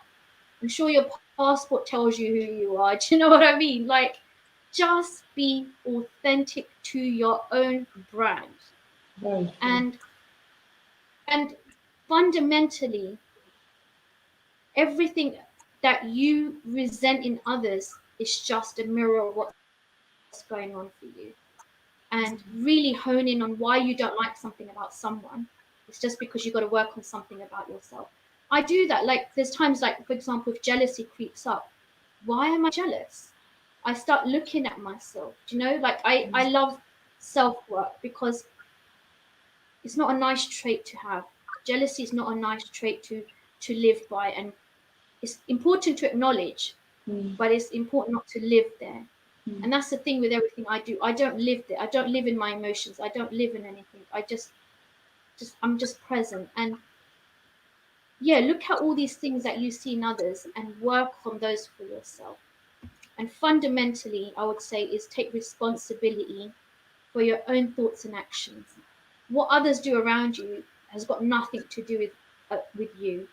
I'm sure your passport tells you who you are. Do you know what I mean? Like, just be authentic to your own brand. Very true. And fundamentally, everything that you resent in others is just a mirror of what's going on for you. And really hone in on why you don't like something about someone. It's just because you've got to work on something about yourself. I do that. Like there's times, like for example, if jealousy creeps up, why am I jealous? I start looking at myself. Do you know? Like I love self-work because it's not a nice trait to have. Jealousy is not a nice trait to live by, and it's important to acknowledge, but it's important not to live there. And that's the thing with everything I do. I don't live there. I don't live in my emotions. I don't live in anything. I just I'm just present. And yeah, look at all these things that you see in others and work on those for yourself. And fundamentally, I would say, is take responsibility for your own thoughts and actions. What others do around you has got nothing to do with you.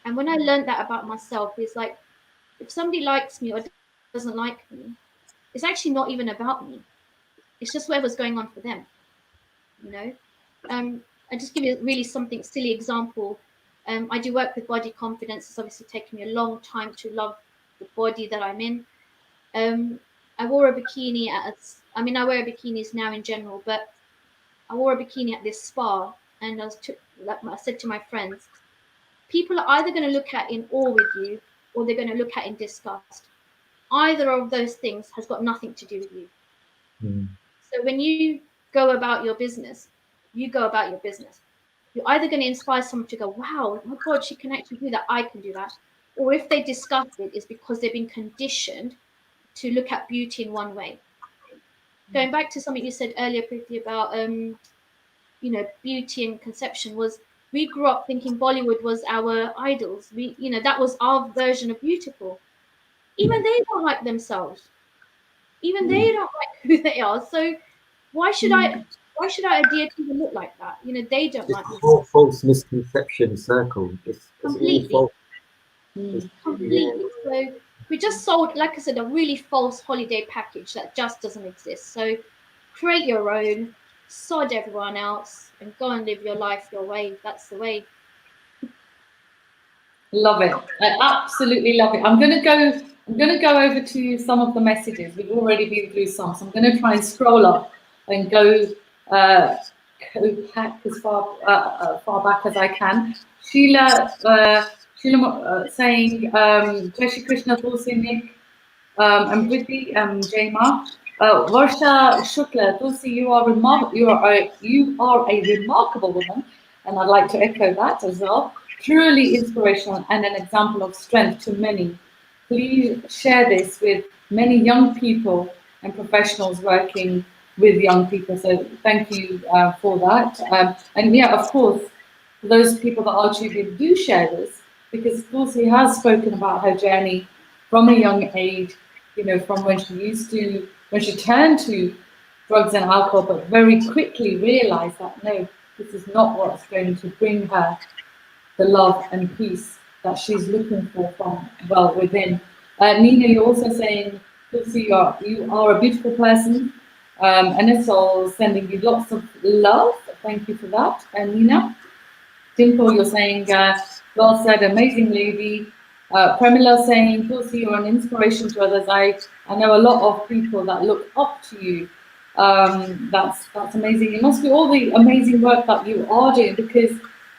And when I learned that about myself, it's like if somebody likes me or doesn't like me, it's actually not even about me. It's just whatever's going on for them, you know. I just give you really something silly example. I do work with body confidence. It's obviously taken me a long time to love the body that I'm in. I wore a bikini I mean, I wear bikinis now in general, but I wore a bikini at this spa, and like I said to my friends, people are either going to look at in awe with you, or they're going to look at in disgust. Either of those things has got nothing to do with you. So when you go about your business, you go about your business. You're either going to inspire someone to go, wow, oh my God, she can actually do that. I can do that. Or if they discuss it, it's because they've been conditioned to look at beauty in one way. Going back to something you said earlier, Priti, about beauty and conception, was we grew up thinking Bollywood was our idols. That was our version of beautiful. Even they don't like themselves. Even they don't like who they are. So why should I adhere to even look like that? They don't It's like a me. whole false misconception circle. It's all Completely. false. It's, yeah. Completely. So we just sold, like I said, a really false holiday package that just doesn't exist. So create your own, sod everyone else, and go and live your life your way. That's the way. Love it. I absolutely love it. I'm gonna go over to some of the messages. We've already been through some, so I'm gonna try and scroll up and go back as far back as I can. Sheila saying Jai Shri Krishna, Tulsi, Nick, and Priti, Jaima. Varsha Shukla, Tulsi, you are a remarkable woman, and I'd like to echo that as well. Truly inspirational and an example of strength to many. Please share this with many young people and professionals working with young people. So thank you for that. And yeah, of course, those people that are tuning do share this, because Tulsi has spoken about her journey from a young age, from when she turned to drugs and alcohol, but very quickly realized that no, this is not what's going to bring her the love and peace that she's looking for from within. Nina, you're also saying, Tulsi, you are a beautiful person, and it's all sending you lots of love. Thank you for that, Nina. Dimple, you're saying, well said, amazing lady. Premila saying, Tulsi, you're an inspiration to others. I know a lot of people that look up to you. That's amazing. It must be all the amazing work that you are doing, because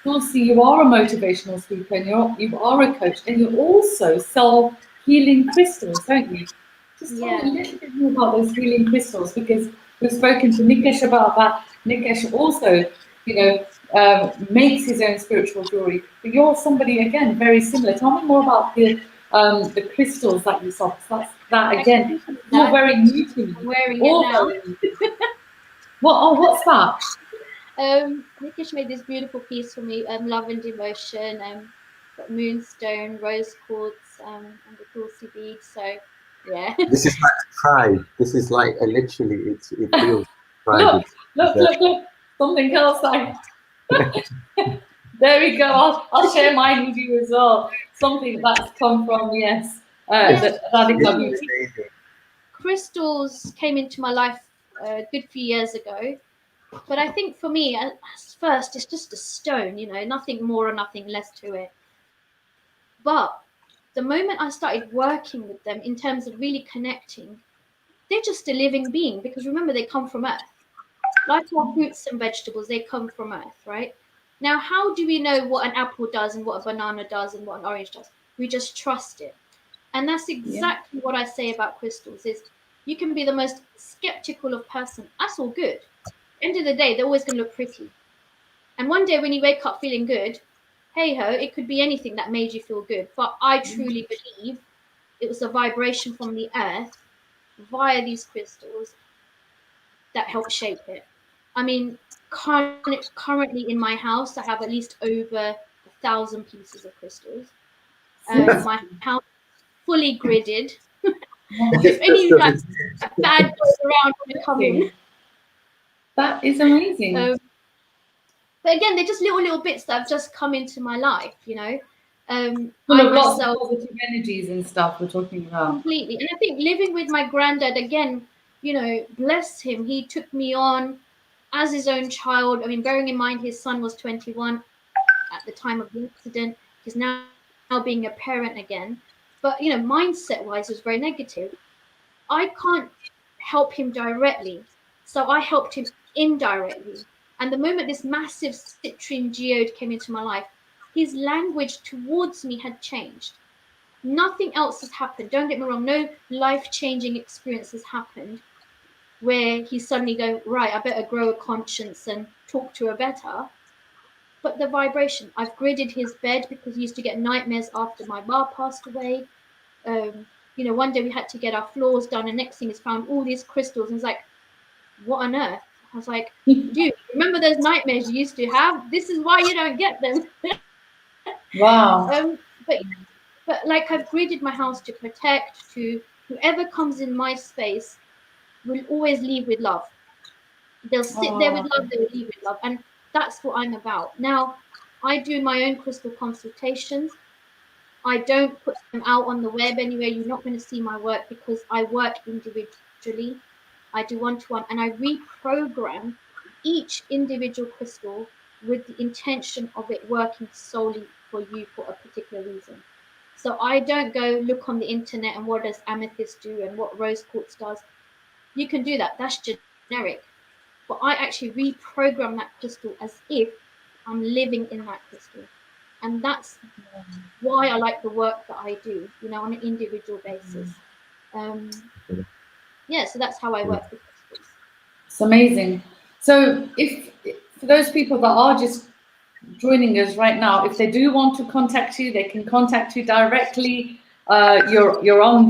Tulsi, you are a motivational speaker, and you are a coach, and you also sell healing crystals, don't you? Just tell me a little bit more about those healing crystals, because we've spoken to Nikesh about that. Nikesh also, makes his own spiritual jewelry. But you're somebody, again, very similar. Tell me more about the crystals that you sell. That again, all very new to me. I'm wearing it now. What's that? Nikesh made this beautiful piece for me, Love and Devotion, got moonstone, rose quartz, and the Tulsi beads. So, yeah. This is like pride. This is like literally, it feels pride. Look. Something else. There we go. I'll share mine with you as well. Something that's come from, yes. Crystals came into my life a good few years ago. But I think for me, at first, it's just a stone, nothing more or nothing less to it. But the moment I started working with them in terms of really connecting, they're just a living being, because remember, they come from earth. Like our fruits and vegetables, they come from earth, right? Now, how do we know what an apple does and what a banana does and what an orange does? We just trust it. And that's exactly what I say about crystals is you can be the most skeptical of person. That's all good. End of the day, they're always going to look pretty. And one day when you wake up feeling good, hey ho, it could be anything that made you feel good. But I truly believe it was a vibration from the earth via these crystals that helped shape it. I mean, currently in my house, I have at least over 1,000 pieces of crystals. My house is fully gridded. If any like bad boys around want to come in. That is amazing. But again, they're just little bits that have just come into my life, you know. Full of lots of positive energies and stuff we're talking about. Completely. And I think living with my granddad, again, you know, bless him, he took me on as his own child. I mean, bearing in mind his son was 21 at the time of the accident. He's now being a parent again. But, you know, mindset-wise, was very negative. I can't help him directly, so I helped him indirectly. And the moment this massive citrine geode came into my life, his language towards me had changed. Nothing else has happened. Don't get me wrong, no life-changing experience has happened where he's suddenly going, right, I better grow a conscience and talk to her better. But the vibration, I've gridded his bed because he used to get nightmares after my bar passed away. You know, one day we had to get our floors done, and next thing is found all these crystals, and it's like, what on earth? I was like, dude, remember those nightmares you used to have? This is why you don't get them. Wow. But like I've gridded my house to protect, to whoever comes in my space will always leave with love. They'll sit there with love, they'll leave with love. And that's what I'm about. Now, I do my own crystal consultations. I don't put them out on the web anywhere. You're not going to see my work because I work individually. I do one-to-one, and I reprogram each individual crystal with the intention of it working solely for you for a particular reason. So I don't go look on the internet and what does amethyst do and what rose quartz does. You can do that. That's generic. But I actually reprogram that crystal as if I'm living in that crystal. And that's why I like the work that I do, you know, on an individual basis. Yeah, so that's how I work with crystals. It's amazing. So if for those people that are just joining us right now, if they do want to contact you, they can contact you directly. You're on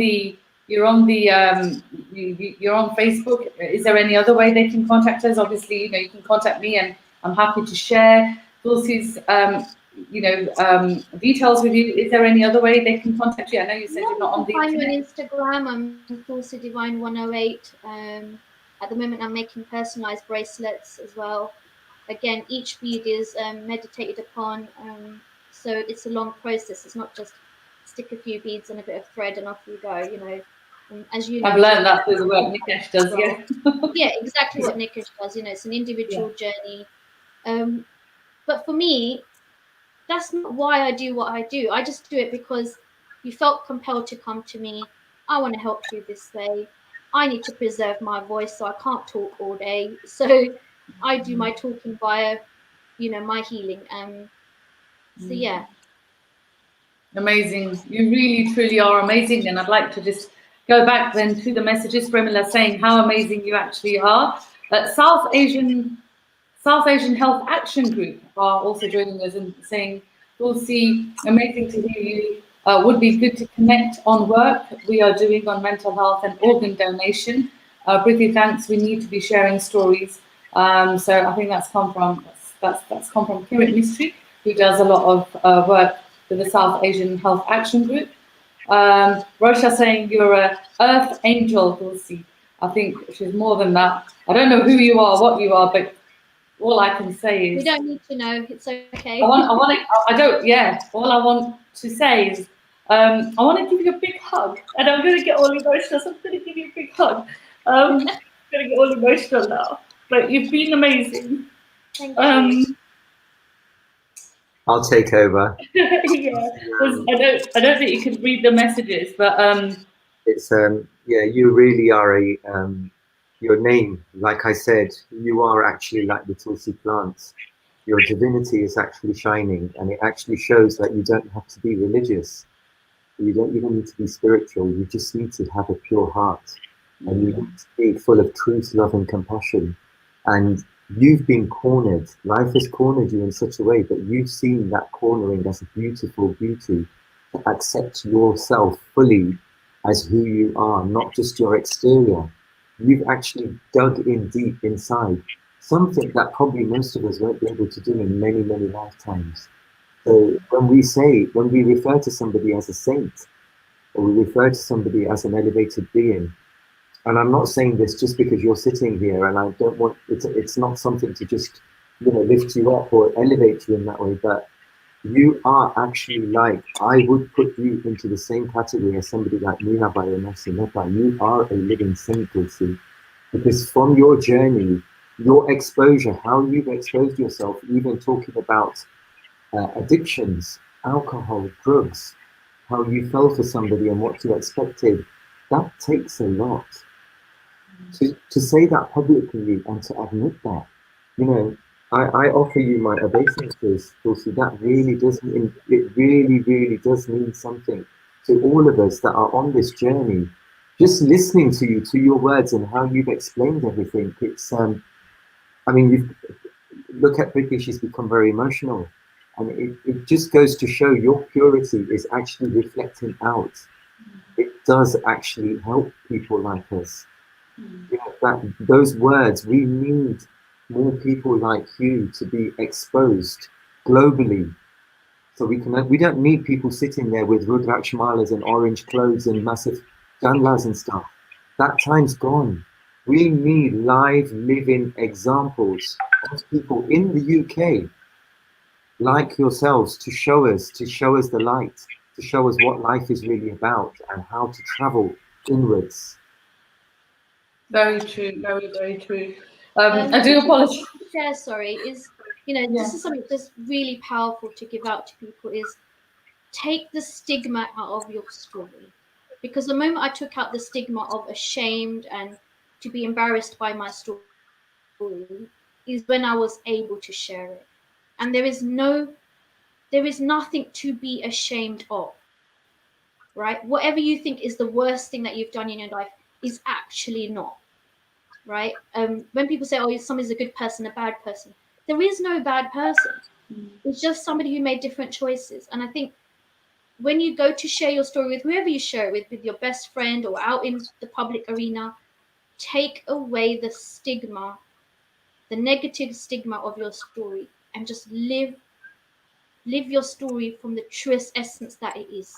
Facebook. Is there any other way they can contact us? Obviously, you know, you can contact me, and I'm happy to share Tulsi's details with you. Is there any other way they can contact you? I know you said you're not on the internet. I'm on Instagram. I'm Tulsi Divine 108. At the moment, I'm making personalized bracelets as well. Again, each bead is meditated upon, so it's a long process. It's not just stick a few beads and a bit of thread and off you go, you know. And as you know, I've learned that through the work Nikesh does, yeah. Yeah, exactly what Nikesh does, you know, it's an individual journey. But for me, that's not why I do what I do. I just do it because you felt compelled to come to me. I want to help you this way. I need to preserve my voice, so I can't talk all day. So I do my talking via, you know, my healing. So yeah. Amazing. You really, truly are amazing. And I'd like to just go back then to the messages Premila saying how amazing you actually are. South Asian Health Action Group are also joining us and saying, Tulsi, amazing to hear you. Would be good to connect on work we are doing on mental health and organ donation. Priti, thanks. We need to be sharing stories. So I think that's come from Kirit Mystery, who does a lot of work with the South Asian Health Action Group. Rosha saying you're a Earth Angel, Tulsi. I think she's more than that. I don't know who you are, what you are, but all I can say is... We don't need to know. It's okay. All I want to say is I want to give you a big hug, and I'm going to get all emotional, so I'm going to give you a big hug. I'm going to get all emotional now, but you've been amazing. Thank you. I'll take over. Yeah, I don't think you can read the messages, but it's you really are your name. Like I said, you are actually like the Tulsi plants. your divinity is actually shining, and it actually shows that you don't have to be religious. You don't even need to be spiritual. You just need to have a pure heart, and you need to be full of truth, love, and compassion. And you've been cornered. Life has cornered you in such a way, but you've seen that cornering as a beautiful beauty. To accept yourself fully as who you are, not just your exterior. You've actually dug in deep inside, something that probably most of us won't be able to do in many, many lifetimes. So when we refer to somebody as a saint, or we refer to somebody as an elevated being, and I'm not saying this just because you're sitting here, and I don't want it's not something to just lift you up or elevate you in that way, but you are actually I would put you into the same category as somebody like Mirabai or Nasinepa. You are a living saint, Tulsi, because from your journey, your exposure, how you've exposed yourself, even talking about addictions, alcohol, drugs, how you fell for somebody and what you expected, that takes a lot. To say that publicly and to admit that, I offer you my obeisances, Tulsi. That really does mean, it really, really does mean something to all of us that are on this journey. Just listening to you, to your words and how you've explained everything, it's, look at Priti, she's become very emotional. And it just goes to show your purity is actually reflecting out. It does actually help people like us. Those words, we need more people like you to be exposed globally. So we don't need people sitting there with Rudraksh malas and orange clothes and massive janlas and stuff. That time's gone. We need live, living examples of people in the UK like yourselves to show us the light, to show us what life is really about and how to travel inwards. Very true, very, very true. I do apologize. Share, sorry, is this is something that's really powerful to give out to people, is take the stigma out of your story. Because the moment I took out the stigma of ashamed and to be embarrassed by my story is when I was able to share it. And there is nothing to be ashamed of, right? Whatever you think is the worst thing that you've done in your life is actually not, right? When people say, oh, somebody's a good person, a bad person, there is no bad person. It's just somebody who made different choices. And I think when you go to share your story with whoever you share it with your best friend or out in the public arena, take away the stigma, the negative stigma of your story, and just live your story from the truest essence that it is.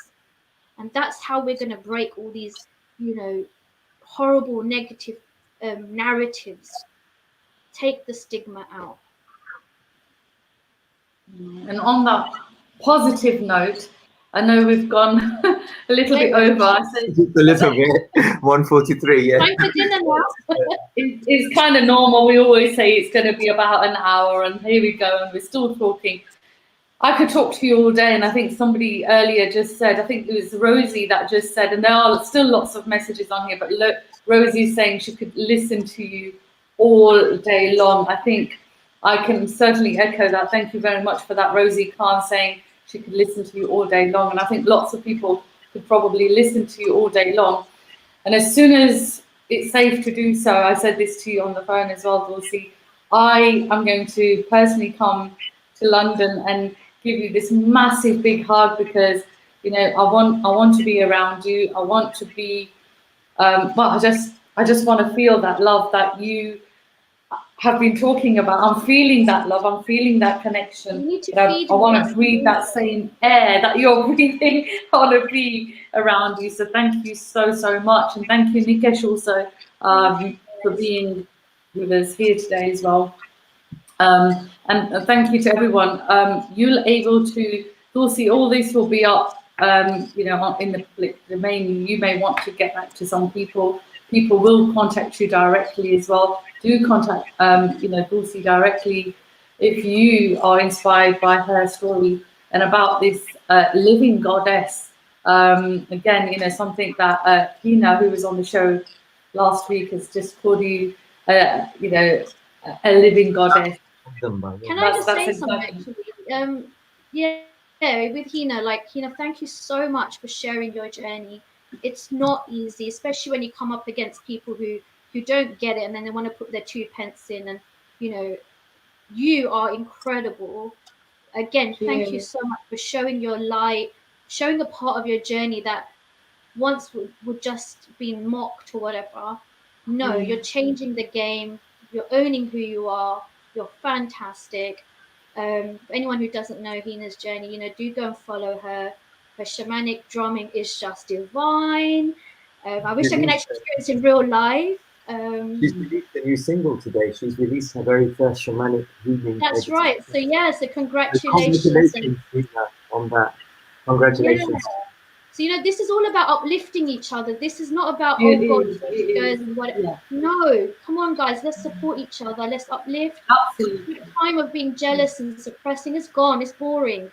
And that's how we're going to break all these, horrible negative narratives. Take the stigma out. And on that positive note, I know we've gone a little bit over. Just a little bit. 1:43, yeah. Time for dinner now. It's kind of normal. We always say it's going to be about an hour, and here we go, and we're still talking. I could talk to you all day, and I think somebody earlier just said, I think it was Rosie that just said, and there are still lots of messages on here, but look, Rosie's saying she could listen to you all day long. I think I can certainly echo that. Thank you very much for that, Rosie Khan, saying she could listen to you all day long. And I think lots of people could probably listen to you all day long. And as soon as it's safe to do so, I said this to you on the phone as well, Tulsi, I am going to personally come to London and give you this massive big hug, because I want to be around you. I want to be I just want to feel that love that you have been talking about. I'm feeling that love. I'm feeling that connection. I want to breathe that same air that you're breathing. I want to be around you. So thank you so, so much. And thank you, Nikesh, also for being with us here today as well. And thank you to everyone. You're able to see all this will be up, in the public domain. You may want to get back to some people. People will contact you directly as well. Do contact, Tulsi directly if you are inspired by her story and about this living goddess. Again, something that Hina, who was on the show last week, has just called you, a living goddess. them by Can all I means. just say something actually? Yeah, with Hina, like Hina, thank you so much for sharing your journey. It's not easy, especially when you come up against people who don't get it and then they want to put their 2 pence in, and you know, you are incredible. Again, thank you so much for showing your light, showing a part of your journey that once would just been mocked or whatever. No, you're changing the game. You're owning who you are. You're fantastic. For anyone who doesn't know Hina's journey, you know, do go and follow her. Her shamanic drumming is just divine. I wish I could actually experience in real life. She's released a new single today. She's released her very first shamanic healing That's meditation. right. So yeah, so So congratulations. congratulations, Rita, on that. Congratulations. Yeah. So you know, this is all about uplifting each other. This is not about It oh God, is, here it she goes is. and what. Yeah, No, come on, guys, let's support each other. Let's uplift. absolutely. The time of being jealous and suppressing is gone. It's boring.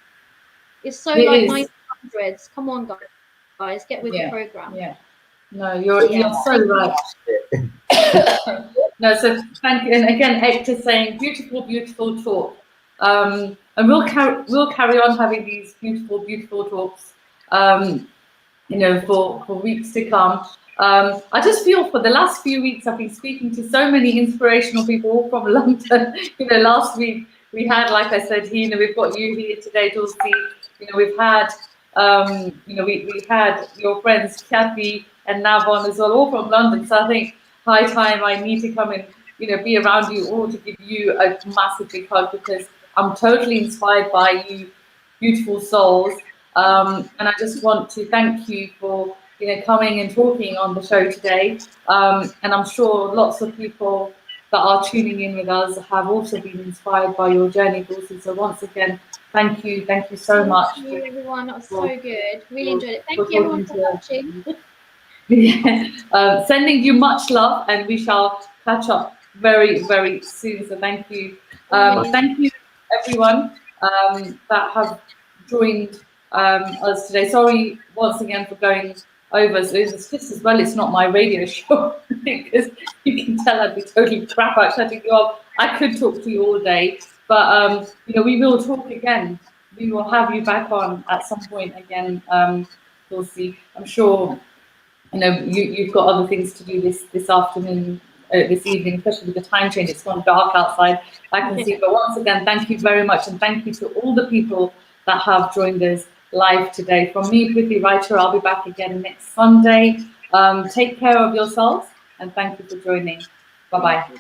It's so It like is. 1900s. Come on, guys, get with the Yeah, program. yeah. No, you're so Thank you. right. No, so thank you. And again, Hector saying beautiful, beautiful talk. And we'll carry on having these beautiful, beautiful talks. You know, for weeks to come. I just feel for the last few weeks I've been speaking to so many inspirational people all from London. You know, last week we had, like I said, Hina, we've got you here today, Tulsi. You know, we've had, you know, we had your friends Kathy and Navon as well, all from London. So I think high time I need to come and, you know, be around you all to give you a massive big hug, because I'm totally inspired by you, beautiful souls. And I just want to thank you for, you know, coming and talking on the show today. And I'm sure lots of people that are tuning in with us have also been inspired by your journey, Tulsi. So once again, thank you so much. Thank you, everyone. That was for, so good. Really for, enjoyed it. for Thank you, everyone, talking for to us. watching. Yeah. Sending you much love, and we shall catch up very, very soon. So thank you. Thank you, everyone that have joined us today. Sorry once again for going over. So it's just as well it's not my radio show, because you can tell I'd be totally crap at shutting you off. I could talk to you all day, but you know, we will talk again. We will have you back on at some point again. We'll see. I'm sure, you know, you've got other things to do this afternoon, this evening, especially with the time change. It's gone dark outside, I can see. But once again, thank you very much, and thank you to all the people that have joined us live today. From me, Priti Raichura, I'll be back again next Sunday. Take care of yourselves, and thank you for joining. Bye-bye.